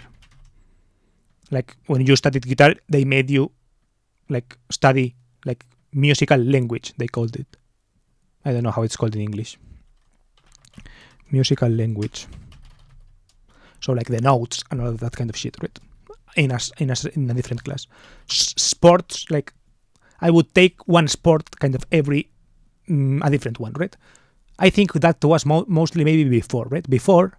Like when you studied guitar, they made you like study like musical language, they called it. I don't know how it's called in English. Musical language. So like the notes and all of that kind of shit, right? In a different class. Sports, like I would take one sport kind of every a different one, right? I think that was mostly maybe before, right? Before,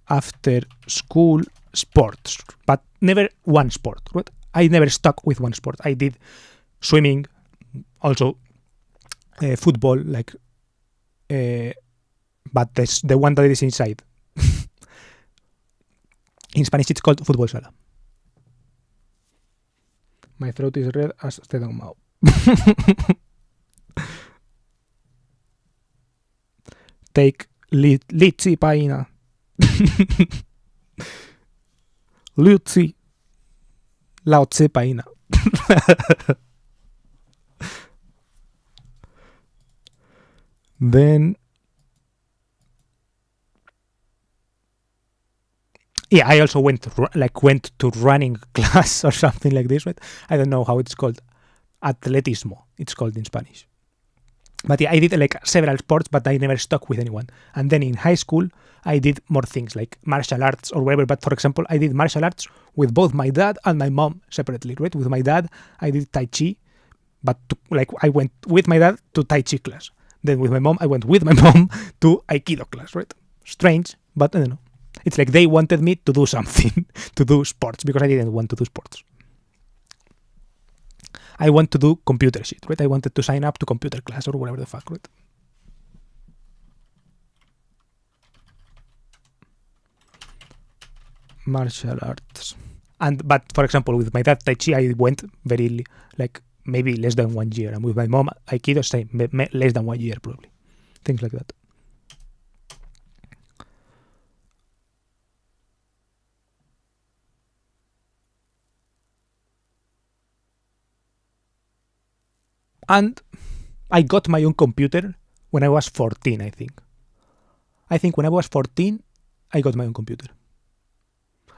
after school, sports, but never one sport, right? I never stuck with one sport. I did swimming, also football, like. But the one that is inside. In Spanish, it's called fútbol sala. My throat is red as estómago. Take litsi paina. Litsi. Laotse paina. Then. Yeah, I also went to running class or something like this, right? I don't know how it's called. Atletismo, it's called in Spanish. But yeah, I did like several sports, but I never stuck with anyone. And then in high school, I did more things like martial arts or whatever. But for example, I did martial arts with both my dad and my mom separately, right? With my dad, I did Tai Chi, but I went with my dad to Tai Chi class. Then with my mom, I went with my mom to Aikido class, right? Strange, but I don't know. It's like they wanted me to do something, to do sports, because I didn't want to do sports. I want to do computer shit, right? I wanted to sign up to computer class or whatever the fuck, right? martial arts. But for example, with my dad Tai Chi, I went very like maybe less than 1 year, and with my mom Aikido, same, less than 1 year probably. Things like that. And I got my own computer when I was 14, I think. I think when I was 14, I got my own computer.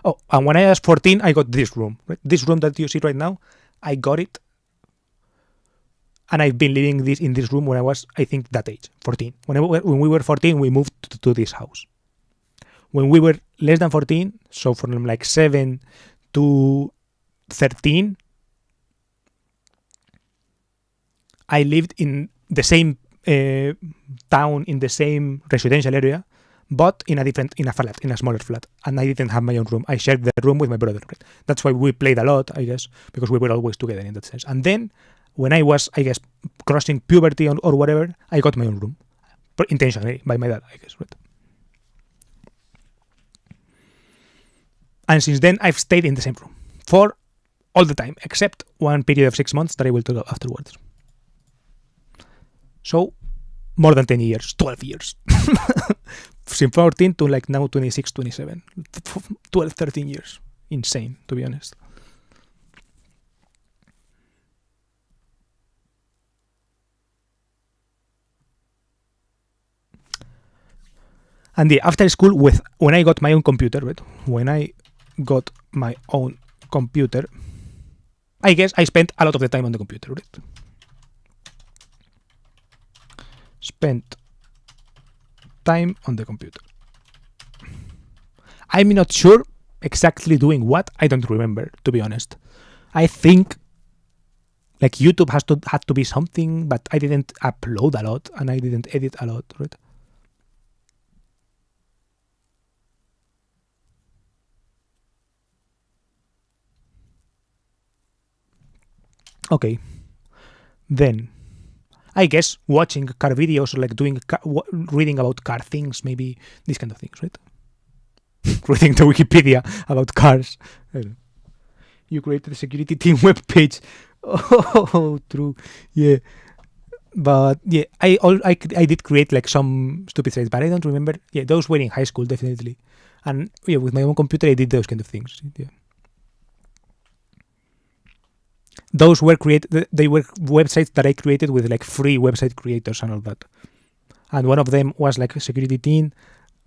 Oh, and when I was 14, I got this room. Right? This room that you see right now, I got it. And I've been living in this room when I was, I think, that age, 14. When we were 14, we moved to this house. When we were less than 14, so from like 7 to 13, I lived in the same town, in the same residential area, but in a smaller flat, and I didn't have my own room. I shared the room with my brother. Right? That's why we played a lot, I guess, because we were always together in that sense. And then, when I was, I guess, crossing puberty or whatever, I got my own room, intentionally by my dad, I guess. Right? And since then, I've stayed in the same room for all the time, except one period of 6 months that I will talk about afterwards. So, more than 10 years, 12 years. From 14 to like now 26, 27. 12, 13 years. Insane, to be honest. And after school, when I got my own computer, right? When I got my own computer, I guess I spent a lot of the time on the computer, right? Spent time on the computer. I'm not sure exactly doing what. I don't remember, to be honest. I think like YouTube had to be something, but I didn't upload a lot and I didn't edit a lot, right? Okay. Then I guess watching car videos or like reading about car things, maybe these kind of things, right? Reading the Wikipedia about cars. You created a security team web page. Oh, true. Yeah. But yeah, I did create like some stupid sites, but I don't remember. Yeah, those were in high school, definitely. And yeah, with my own computer, I did those kind of things. Yeah. Those were they were websites that I created with like free website creators and all that. And one of them was like a security team,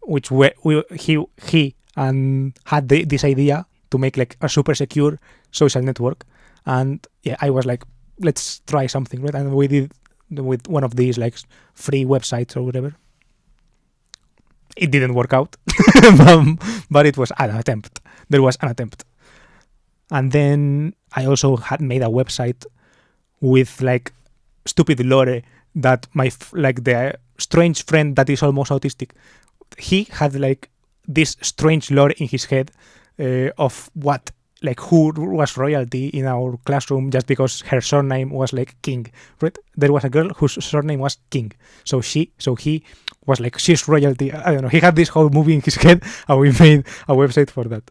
which he had this idea to make like a super secure social network. And yeah, I was like, let's try something, right? And we did with one of these like free websites or whatever. It didn't work out, but it was an attempt. There was an attempt. And then I also had made a website with like stupid lore that the strange friend that is almost autistic, he had like this strange lore in his head of what, like who was royalty in our classroom just because her surname was like King, right? There was a girl whose surname was King. So he was like, she's royalty. I don't know. He had this whole movie in his head and we made a website for that.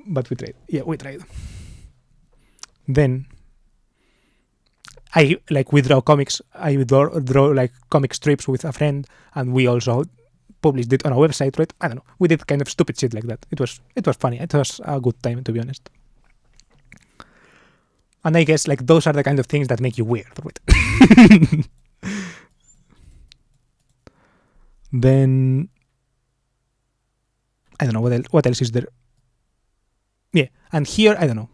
But we tried. Yeah, we tried. Then I like draw comics. I draw like comic strips with a friend, and we also published it on a website, right? I don't know. We did kind of stupid shit like that. It was funny. It was a good time, to be honest. And I guess like those are the kind of things that make you weird, right? Then I don't know what else is there. Yeah, and here I don't know.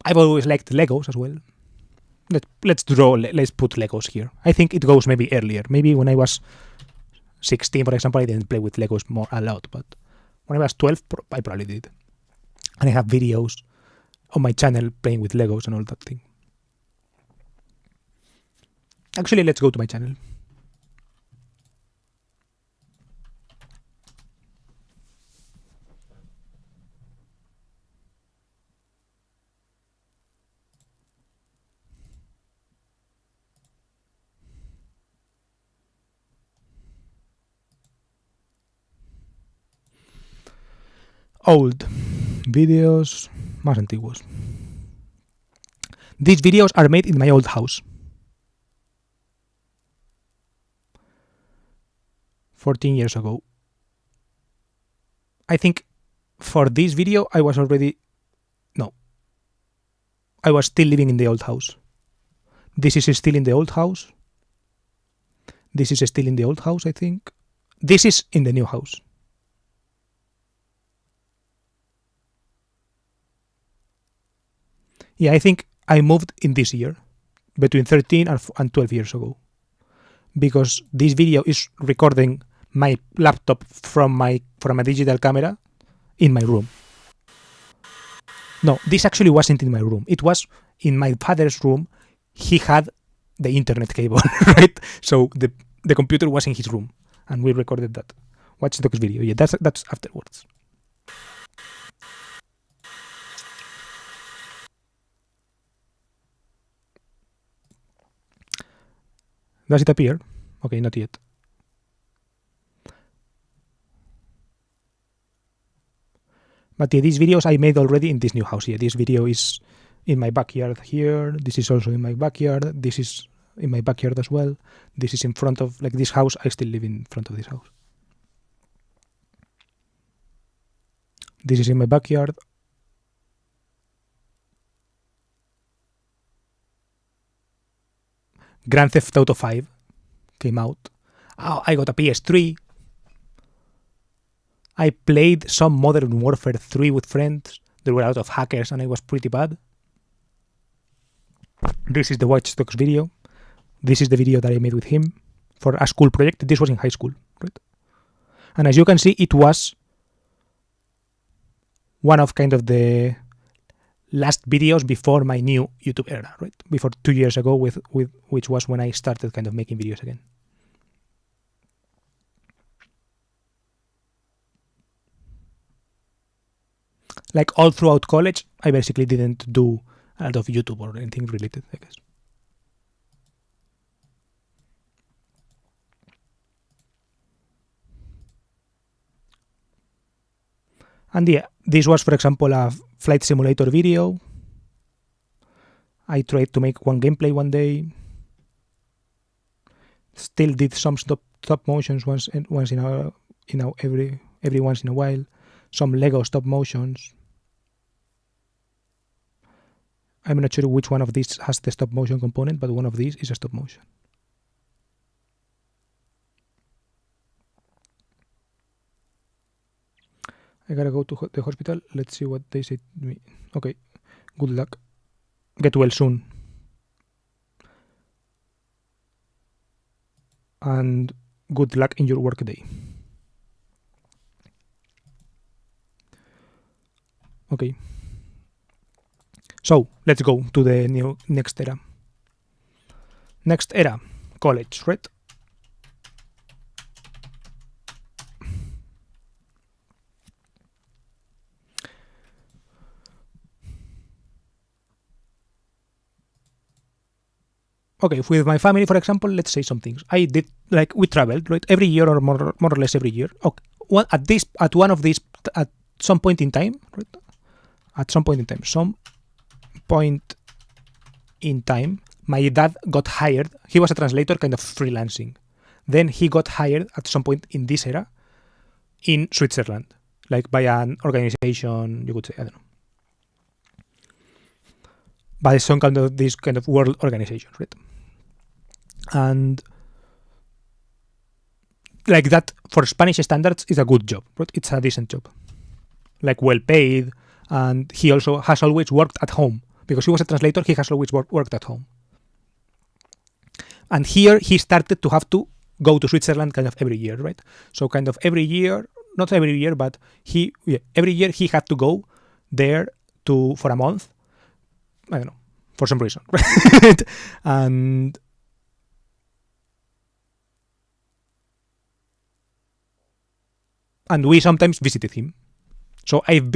I've always liked Legos as well. Let's put Legos here. I think it goes maybe earlier. Maybe when I was 16, for example, I didn't play with Legos a lot, but when I was 12, I probably did. And I have videos on my channel playing with Legos and all that thing. Actually, let's go to my channel. old. Videos más antiguos. These videos are made in my old house. 14 years ago. I think for this video I was still living in the old house. This is still in the old house. This is still in the old house, I think. This is in the new house. Yeah, I think I moved in this year, between 13 and 12 years ago. Because this video is recording my laptop from a digital camera in my room. No, this actually wasn't in my room. It was in my father's room. He had the internet cable, right? So the computer was in his room, and we recorded that Watch Dogs video. Yeah, that's afterwards. Does it appear? Okay, not yet. But yeah, these videos I made already in this new house. Yeah, this video is in my backyard here. This is also in my backyard. This is in my backyard as well. This is in front of, like, this house. I still live in front of this house. This is in my backyard. Grand Theft Auto 5 came out. Oh, I got a PS3. I played some Modern Warfare 3 with friends. There were a lot of hackers and I was pretty bad. This is the Watch Dogs video. This is the video that I made with him for a school project. This was in high school, right? And as you can see, it was one of kind of the last videos before my new YouTube era, right? Before 2 years ago, which was when I started kind of making videos again. Like all throughout college, I basically didn't do a lot of YouTube or anything related, I guess. And yeah, this was, for example, a flight simulator video. I tried to make one gameplay one day. Still did some stop motions every once in a while. Some Lego stop motions. I'm not sure which one of these has the stop motion component, but one of these is a stop motion. I gotta go to the hospital. Let's see what they say to me. Okay, good luck. Get well soon. And good luck in your work day. Okay. So, let's go to the next era. Next era, college, right? Okay, with my family, for example, let's say some things. I did, like, we traveled, right? Every year or more or less every year. Okay, at some point in time, right? At some point in time, my dad got hired. He was a translator, kind of freelancing. Then he got hired at some point in this era in Switzerland, like by an organization, you could say, I don't know. By some kind of this kind of world organization, right? And like that, for Spanish standards, is a good job, right? It's a decent job, like well paid, and he also has always worked at home because he was a translator. He has always worked at home, and here he started to have to go to Switzerland kind of every year, right? So kind of every year, not every year, but every year he had to go there for a month. I don't know, for some reason, right? And we sometimes visited him. So I've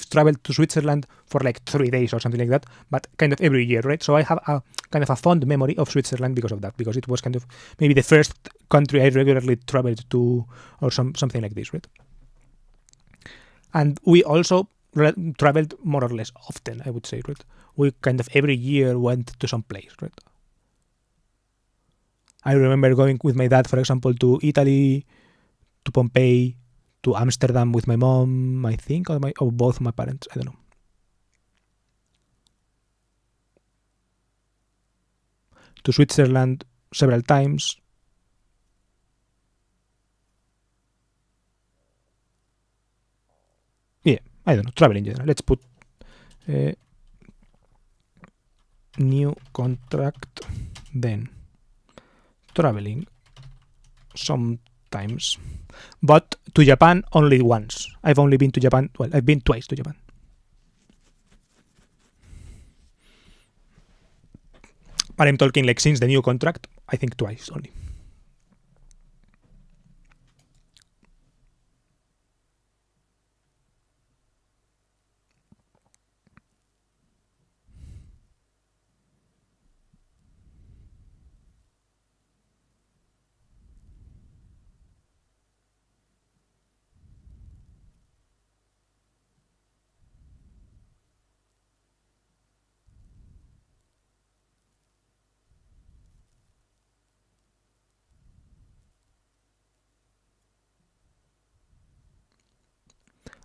traveled to Switzerland for like 3 days or something like that, but kind of every year, right? So I have a kind of a fond memory of Switzerland because of that, because it was kind of maybe the first country I regularly traveled to, or something like this, right? And we also traveled more or less often, I would say, right? We kind of every year went to some place, right? I remember going with my dad, for example, to Italy, to Pompeii, to Amsterdam with my mom, I think, or both my parents, I don't know. To Switzerland several times. Yeah, I don't know, travel in general. Let's put new contract, then traveling sometimes, but to Japan only once. I've only been to Japan, well, I've been twice to Japan. But I'm talking like since the new contract, I think twice only.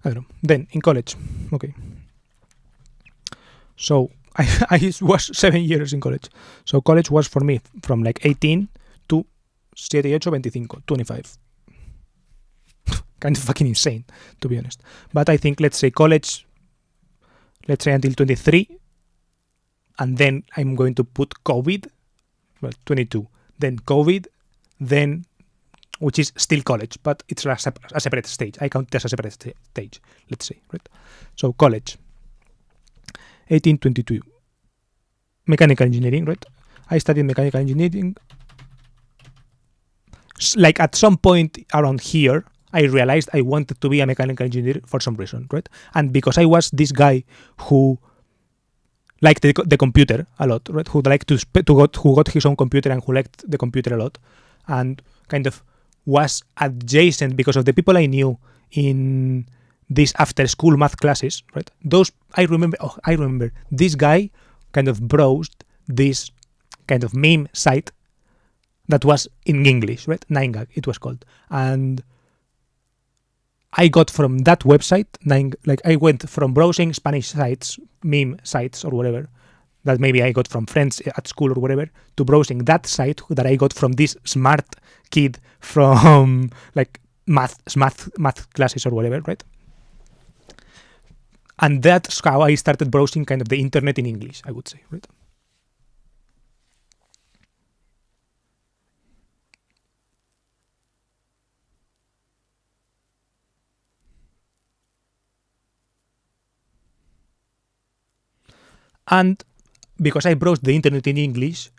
I don't know. Then in college, okay. So I was 7 years in college. So college was for me from like 18 to 7, 25. Kind of fucking insane, to be honest. But I think, let's say college, let's say until 23, and then I'm going to put COVID, well, 22, then COVID, then, which is still college, but it's a separate stage. I count it as a separate stage, let's say, right? So college, 1822, mechanical engineering, right? I studied mechanical engineering. Like at some point around here, I realized I wanted to be a mechanical engineer for some reason, right? And because I was this guy who liked the computer a lot, right? Who liked who got his own computer and who liked the computer a lot, and kind of was adjacent because of the people I knew in these after school math classes, right? Those I remember this guy kind of browsed this kind of meme site that was in English, right? 9gag it was called, and I got from that website, I went from browsing Spanish sites, meme sites or whatever, that maybe I got from friends at school or whatever, to browsing that site that I got from this smart kid from like math classes or whatever, right? And that's how I started browsing kind of the internet in English, I would say, right? And because I browsed the internet in English,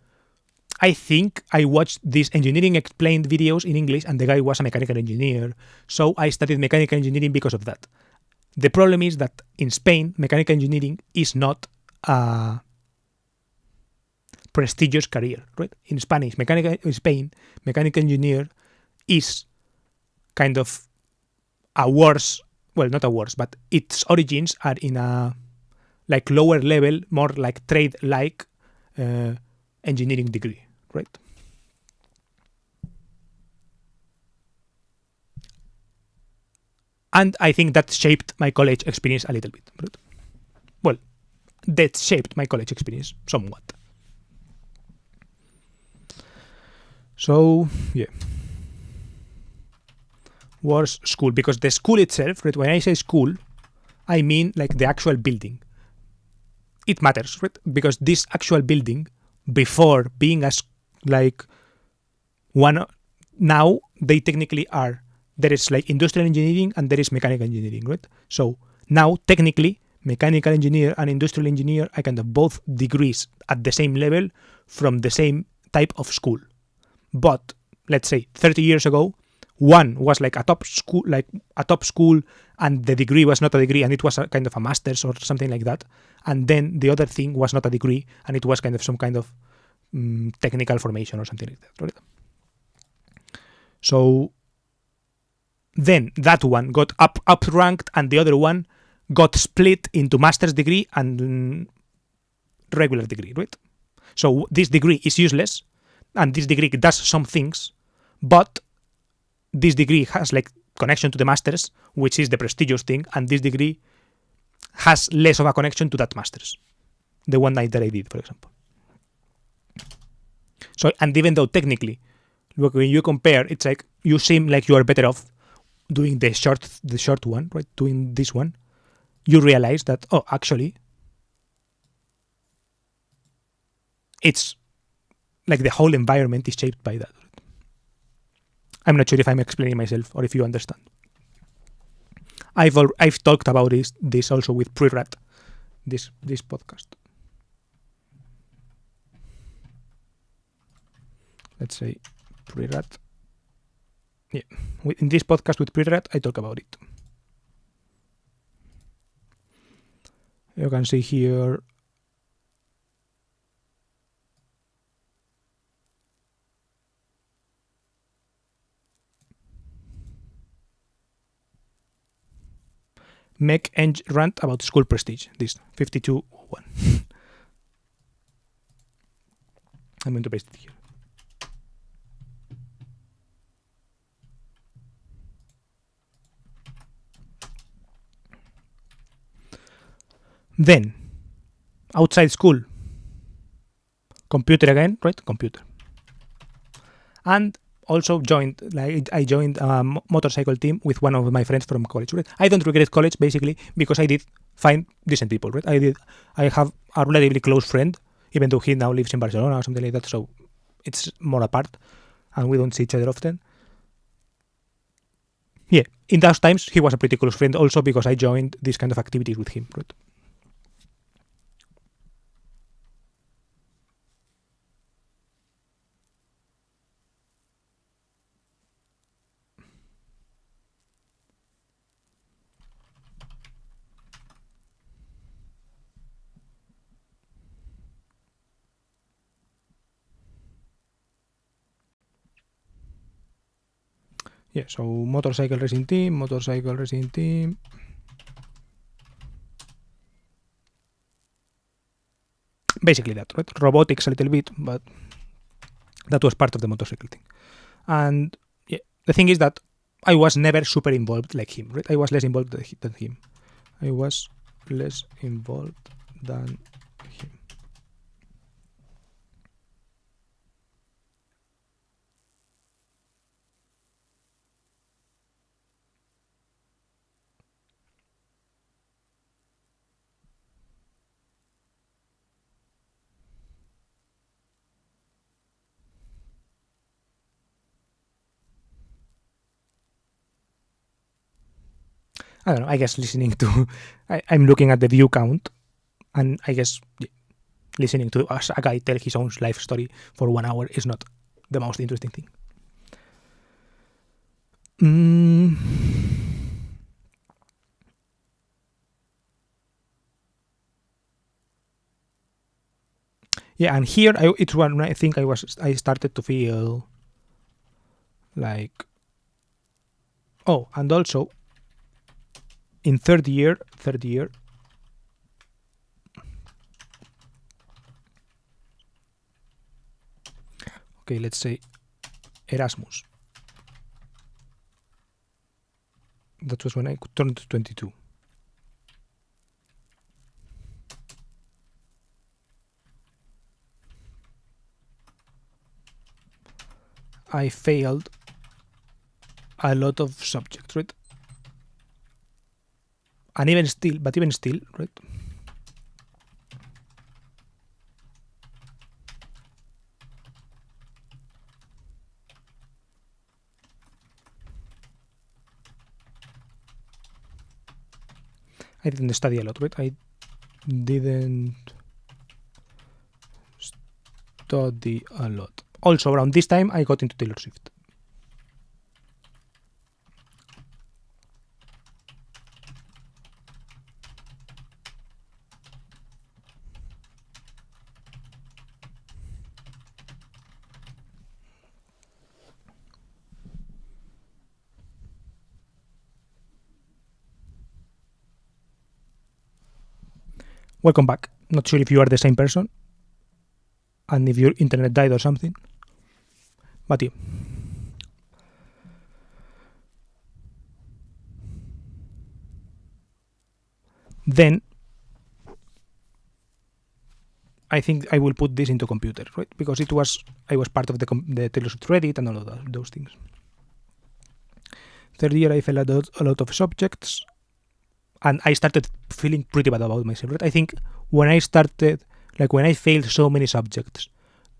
I think I watched these engineering explained videos in English, and the guy was a mechanical engineer. So I studied mechanical engineering because of that. The problem is that in Spain, mechanical engineering is not a prestigious career, right? In Spain, mechanical engineer is kind of a worse, well, not a worse, but its origins are in a like lower level, more like trade-like engineering degree, right? And I think that shaped my college experience a little bit. Right? Well, that shaped my college experience somewhat. So, yeah. Was school, because the school itself, right? When I say school, I mean like the actual building. It matters, right? Because this actual building, before being as like one, now they technically are, there is like industrial engineering and there is mechanical engineering, right? So now technically mechanical engineer and industrial engineer are kind of both degrees at the same level from the same type of school. But let's say 30 years ago, one was like a top school, and the degree was not a degree, and it was a kind of a master's or something like that. And then the other thing was not a degree, and it was kind of some kind of technical formation or something like that, right? So Then that one got up ranked, and the other one got split into master's degree and regular degree, right? So this degree is useless, and this degree does some things, but this degree has like connection to the master's, which is the prestigious thing, and this degree has less of a connection to that master's, the one that I did, for example. So, and even though technically, look, when you compare, it's like you seem like you are better off doing the short one, right? Doing this one, you realize that actually, it's like the whole environment is shaped by that. I'm not sure if I'm explaining myself or if you understand. I've talked about this also with Pre-Rat, this podcast. Let's say Pre-Rat. Yeah, in this podcast with Pre-Rat, I talk about it. You can see here Meg Eng rant about school prestige. This 52.1. I'm going to paste it here. Then, outside school, computer again, right? Computer. And also I joined a motorcycle team with one of my friends from college, right? I don't regret college, basically, because I did find decent people, right? I have a relatively close friend, even though he now lives in Barcelona or something like that, so it's more apart, and we don't see each other often. Yeah, in those times, he was a pretty close friend also because I joined this kind of activities with him, right? Yeah, so motorcycle racing team. Basically that, right? Robotics a little bit, but that was part of the motorcycle thing. And yeah, the thing is that I was never super involved like him, right? I was less involved than him. I don't know, I guess listening to... I'm looking at the view count, and I guess listening to a guy tell his own life story for 1 hour is not the most interesting thing. Yeah, and here it's when I think I started to feel like... Oh, and also in third year, okay, let's say Erasmus. That was when I turned 22. I failed a lot of subjects, right? And even still, right? I didn't study a lot, right? I didn't study a lot. Also, around this time, I got into Taylor Swift. welcome back. Not sure if you are the same person and if your internet died or something. But yeah. Then I think I will put this into computer, right? Because I was part of the Taylor Swift Reddit and all of those things. Third year, I felt a lot of subjects, and I started feeling pretty bad about myself, right? I think when I started, like when I failed so many subjects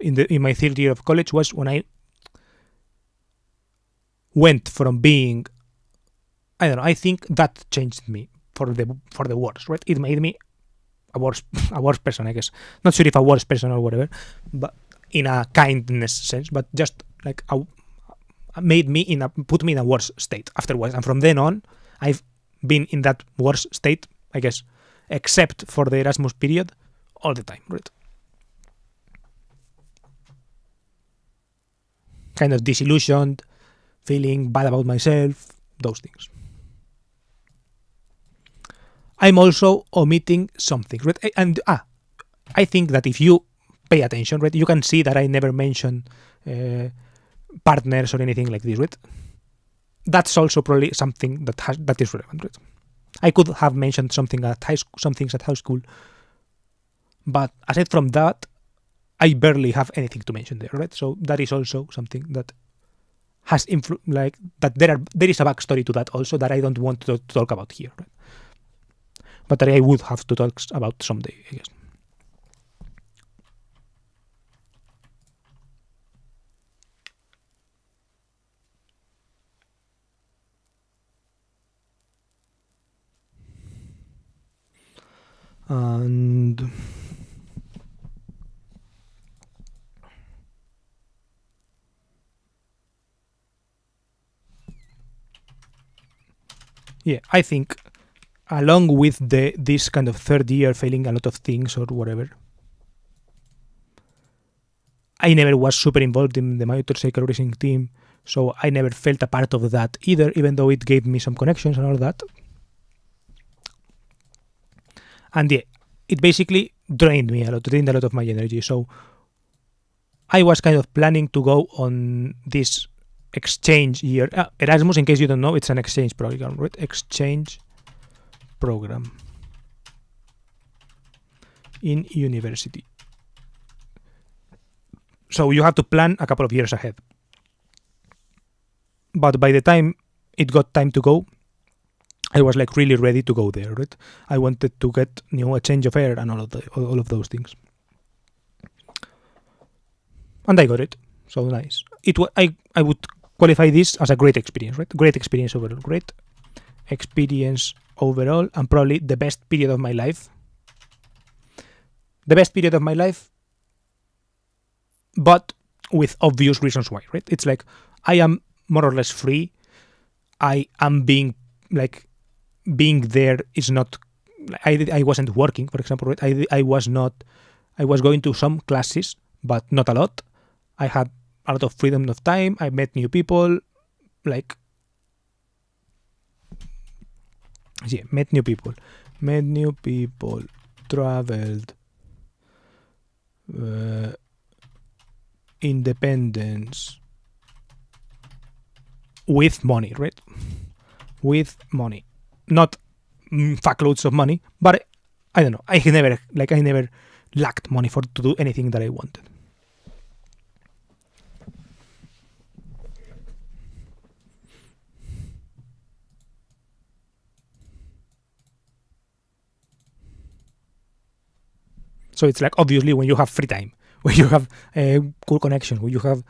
in my third year of college, was when I went from being, I don't know, I think that changed me for the worse, right? It made me a worse person, I guess. Not sure if a worse person or whatever, but in a kindness sense, but just like put me in a worse state afterwards. And from then on, I've been in that worse state, I guess, except for the Erasmus period, all the time, right? Kind of disillusioned, feeling bad about myself, those things. I'm also omitting something, right? And I think that if you pay attention, right, you can see that I never mention partners or anything like this, right? That's also probably something that is relevant, right? I could have mentioned some things at high school, but aside from that, I barely have anything to mention there, right? So that is also something that has that there is a backstory to that also that I don't want to talk about here, right? But that I would have to talk about someday, I guess. And yeah, I think along with this kind of third year failing a lot of things or whatever, I never was super involved in the motorcycle racing team, so I never felt a part of that either, even though it gave me some connections and all that. And yeah, it basically drained a lot of my energy. So I was kind of planning to go on this exchange year. Erasmus, in case you don't know, it's an exchange program, right? Exchange program in university. So you have to plan a couple of years ahead. But by the time it got time to go, I was like really ready to go there, right? I wanted to get a change of air and all of those things, and I got it. So nice. I would qualify this as a great experience, right? Great experience overall. Great experience overall, and probably the best period of my life. The best period of my life, but with obvious reasons why, right? It's like I am more or less free. I am being there is not. I wasn't working, for example, right? I was going to some classes, but not a lot. I had a lot of freedom of time. I met new people, met new people, traveled, independence, with money, right? With money, not fuckloads of money, but I don't know. I never lacked money to do anything that I wanted. So it's like obviously when you have free time, when you have cool connection, when you have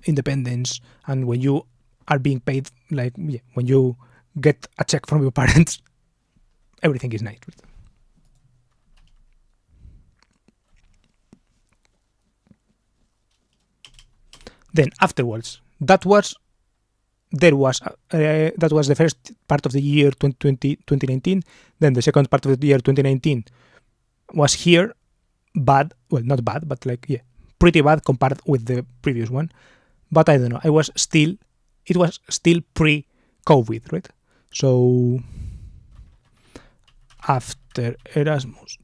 independence, and when you are being paid, when you get a check from your parents, everything is nice. Then afterwards, that was the first part of the year 2019. Then the second part of the year 2019 was here, bad. Well, not bad, but pretty bad compared with the previous one. But I don't know. It was still pre-COVID, right? So after Erasmus,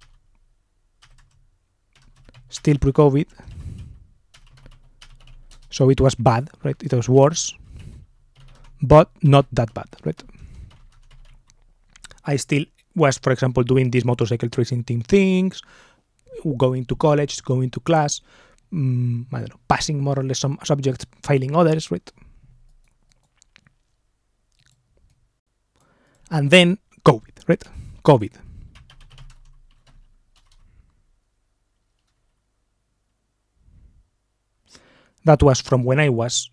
still pre-COVID, so it was bad, right? It was worse, but not that bad, right? I still was, for example, doing these motorcycle racing team things, going to college, going to class, I don't know, passing more or less some subjects, failing others, right? And then COVID, right? COVID. That was from when I was,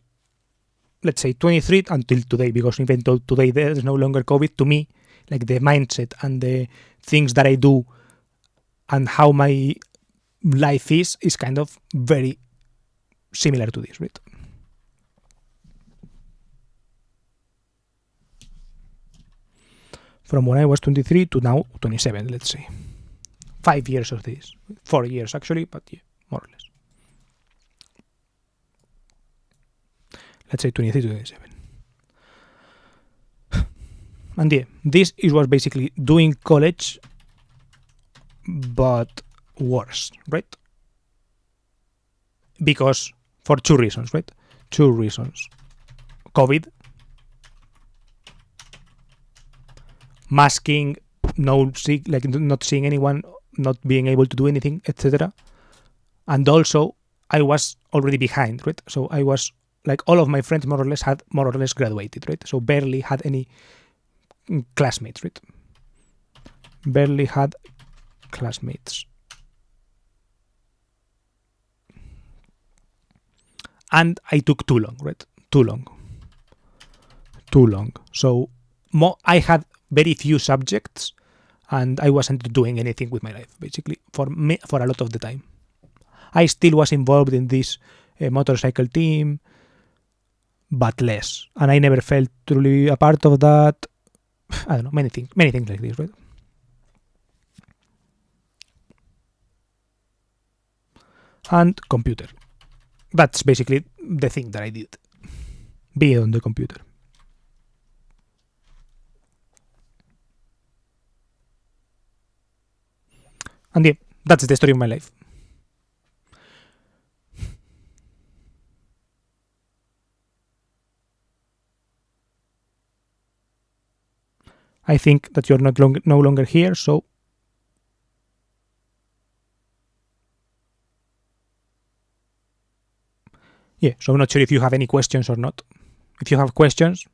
let's say, 23 until today, because even though today there's no longer COVID, to me, like the mindset and the things that I do and how my life is kind of very similar to this, right? From when I was 23 to now 27, let's say. 5 years of this. 4 years actually, but yeah, more or less. Let's say 23 to 27. And yeah, this was basically doing college, but worse, right? Because for two reasons, right? Two reasons. COVID, masking, not seeing anyone, not being able to do anything, etc. And also, I was already behind, right? So I was like all of my friends more or less graduated, right? So barely had any classmates, right? Barely had classmates. And I took too long, right? Too long. So I had very few subjects, and I wasn't doing anything with my life, basically, for a lot of the time. I still was involved in this motorcycle team, but less. And I never felt truly a part of that. I don't know, many things like this, right? And computer. That's basically the thing that I did. Be on the computer. And yeah, that's the story of my life. I think that you're no longer here, so yeah, so I'm not sure if you have any questions or not. If you have questions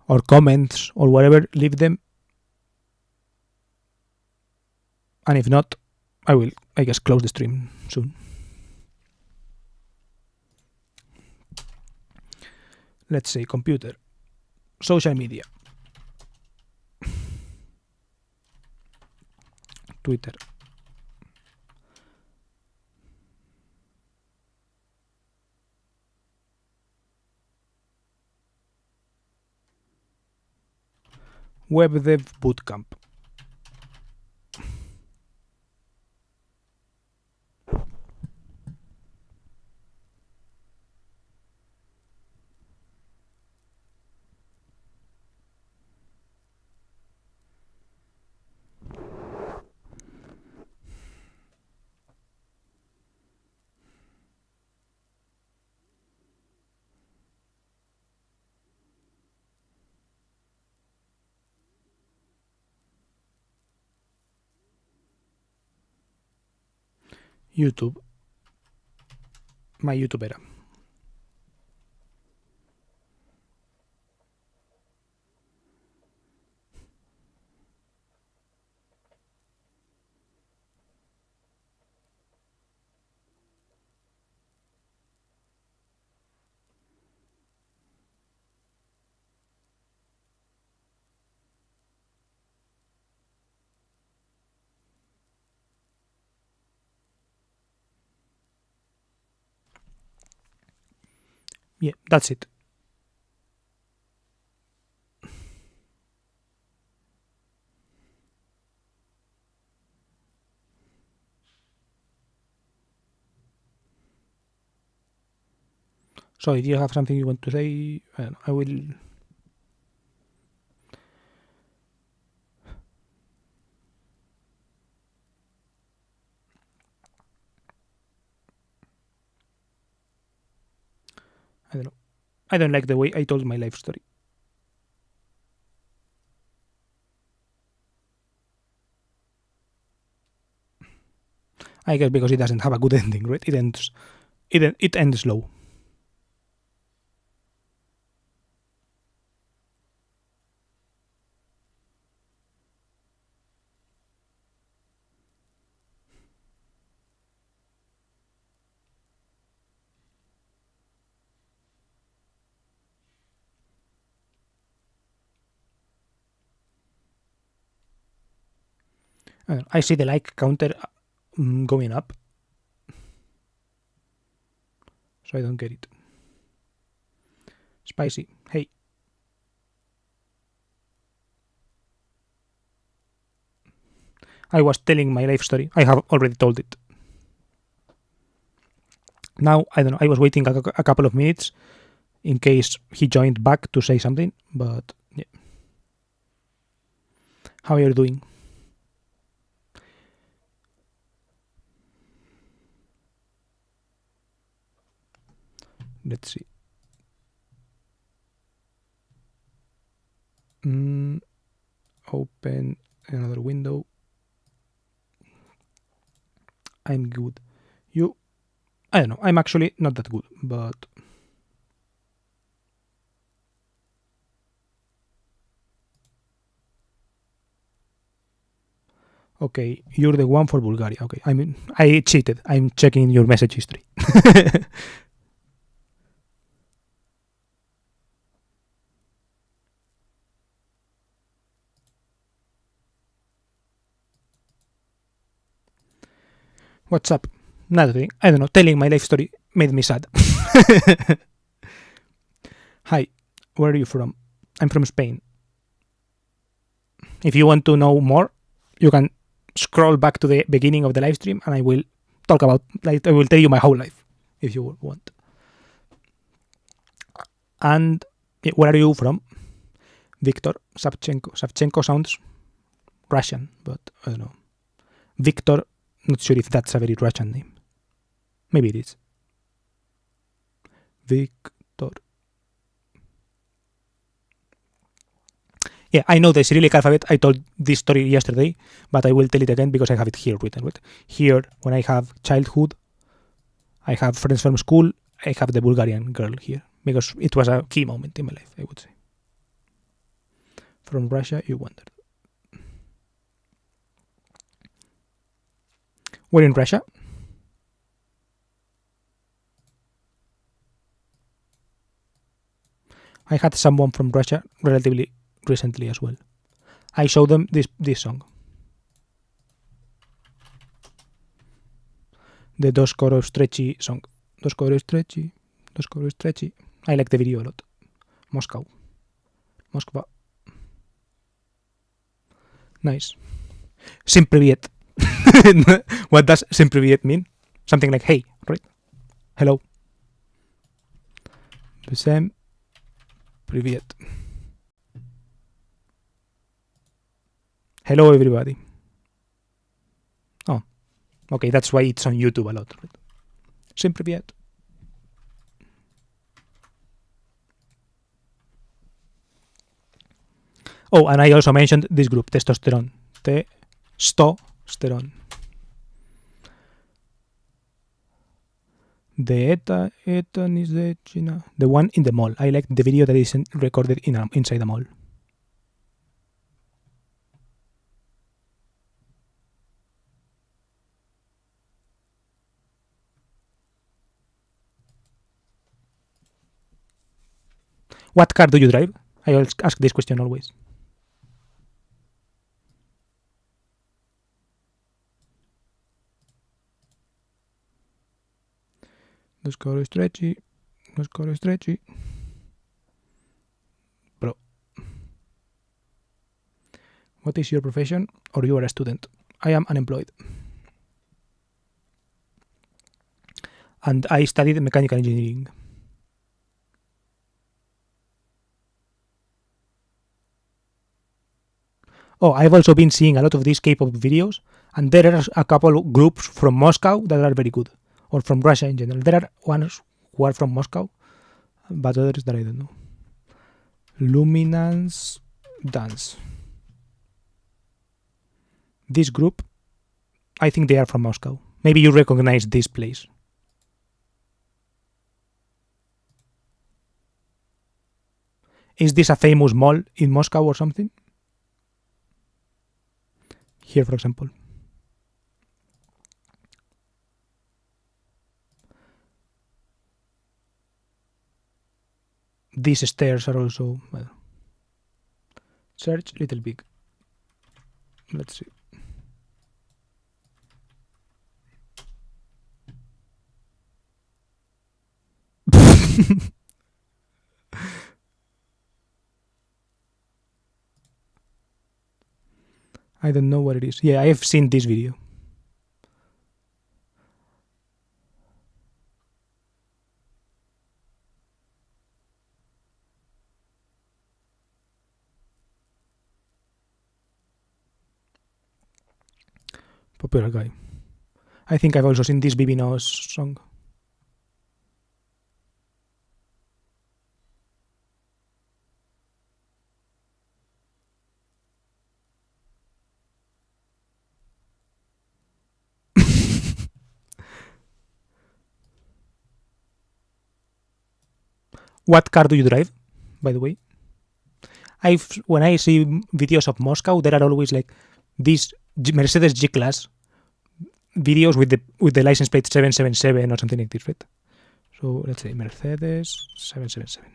or comments or whatever, leave them. And if not, I will, I guess, close the stream soon. Let's say computer, social media, Twitter, web dev bootcamp. YouTube, my YouTube era. Yeah, that's it. So if you have something you want to say, I will. I don't know. I don't like the way I told my life story. I guess because it doesn't have a good ending, right? It ends low. I see the like counter going up. So I don't get it. Spicy. Hey. I was telling my life story. I have already told it. Now, I don't know. I was waiting a couple of minutes in case he joined back to say something, but yeah. How are you doing? Let's see. Open another window. I'm good. You? I don't know. I'm actually not that good, but... Okay, you're the one for Bulgaria. Okay, I cheated. I'm checking your message history. What's up? Nothing. I don't know. Telling my life story made me sad. Hi, where are you from? I'm from Spain. If you want to know more, you can scroll back to the beginning of the live stream and I will talk about, like, I will tell you my whole life if you want. And where are you from? Victor Savchenko. Savchenko sounds Russian, but I don't know. Victor, not sure if that's a very Russian name. Maybe it is. Victor. Yeah, I know the Cyrillic alphabet. I told this story yesterday, but I will tell it again because I have it here written. Right? Here, when I have childhood, I have friends from school, I have the Bulgarian girl here because it was a key moment in my life, I would say. From Russia, you wondered. We're in Russia. I had someone from Russia relatively recently as well. I showed them this song. The Dos Coros Stretchy song. Dos Coros Stretchy. Dos Coros Stretchy. I like the video a lot. Moscow. Moskva. Nice. Sim Privyet. What does Sim Privyet mean? Something like hey, right? Hello. Sim Privyet. Hello, everybody. Oh, okay, that's why it's on YouTube a lot. Right? Sim Privyet. Oh, and I also mentioned this group, testosterone. Testosterone. The Eton is the China. The one in the mall. I like the video that is recorded inside the mall. What car do you drive? I always ask this question always. Dos Coros Stretchy. Dos Coros Stretchy. Bro. What is your profession? Or you are a student? I am unemployed. And I studied mechanical engineering. Oh, I've also been seeing a lot of these K-pop videos, and there are a couple of groups from Moscow that are very good, or from Russia in general. There are ones who are from Moscow, but others that I don't know. Luminance Dance. This group, I think they are from Moscow. Maybe you recognize this place. Is this a famous mall in Moscow or something? Here, for example. These stairs are also, well, search Little Big. Let's see. I don't know what it is. Yeah, I have seen this video. Popular guy. I think I've also seen this Y1NO song. What car do you drive, by the way? When I see videos of Moscow, there are always like these Mercedes G-Class videos with the license plate 777 or something like this, right? So let's say Mercedes 777.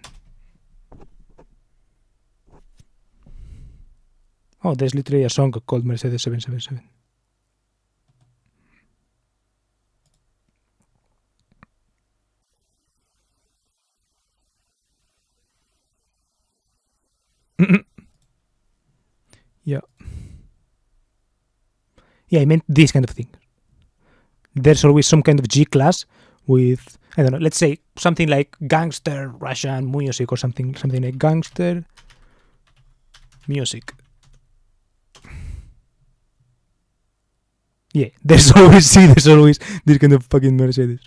Oh, there's literally a song called Mercedes 777. Yeah. Yeah, I meant these kind of things. There's always some kind of G-Class with, I don't know, let's say something like gangster Russian music or something like gangster music. Yeah, there's always this kind of fucking Mercedes.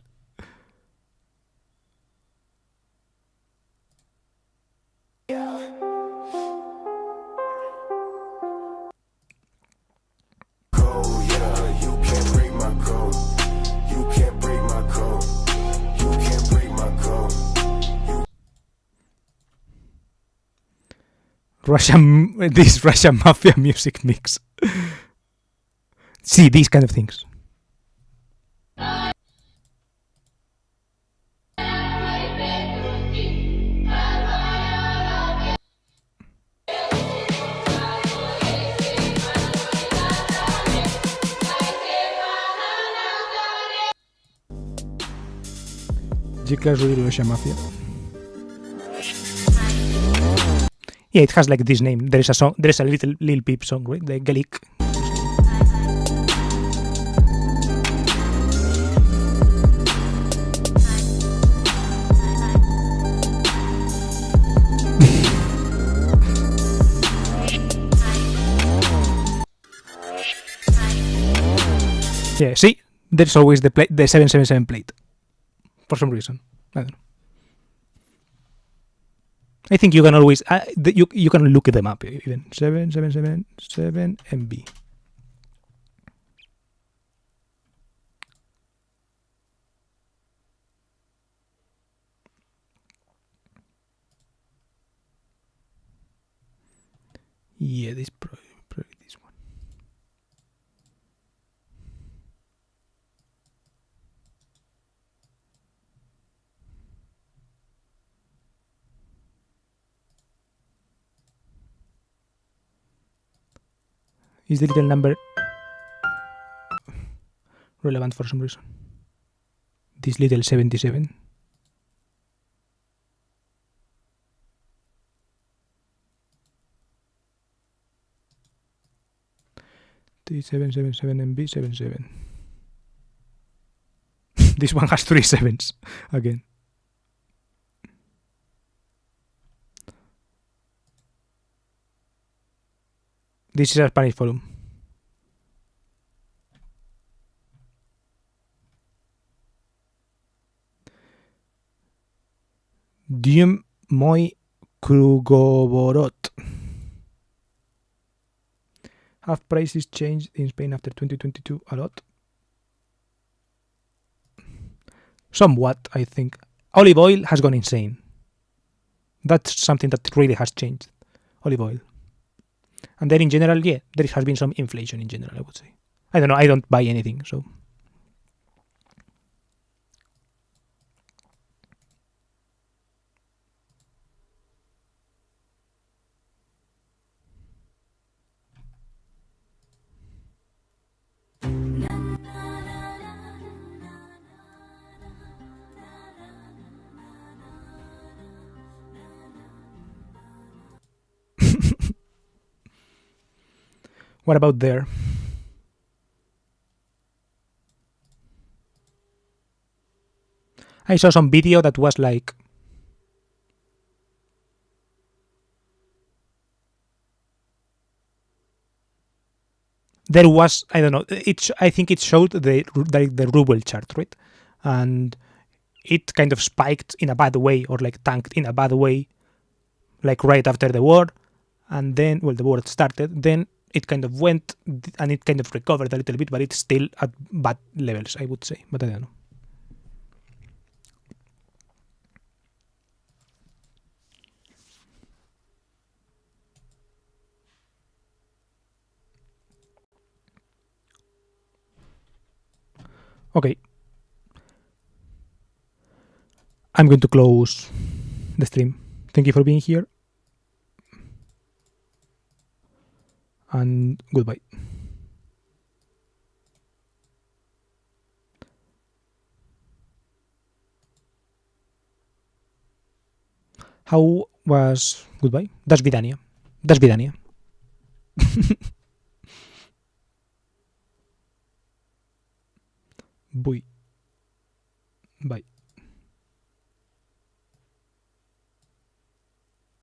This Russian mafia music mix. See, these kind of things. G-Class with Russian mafia. Yeah, it has like this name. There is a song. There is a little Lil Peep song, right? The Galik. Yeah, see, there's always the 777 plate for some reason. I don't know. I think you can always you can look them up even 7777 MB. Yeah, this probably this one. Is the little number relevant for some reason? This little 77. T777 MB77. This one has 3 sevens again. This is a Spanish forum. Diem moi Krugovorot. Have prices changed in Spain after 2022 a lot? Somewhat, I think. Olive oil has gone insane. That's something that really has changed. Olive oil. And then in general, yeah, there has been some inflation in general, I would say. I don't know, I don't buy anything, so. What about there? I saw some video that was like, there was, I don't know, I think it showed the ruble chart, right? And it kind of spiked in a bad way, or like tanked in a bad way, like right after the war. And then, well, the war started, then it kind of went and it kind of recovered a little bit, but it's still at bad levels, I would say. But I don't know. Okay. I'm going to close the stream. Thank you for being here. And goodbye. How was goodbye? До свидания. До свидания. Bye. Bye.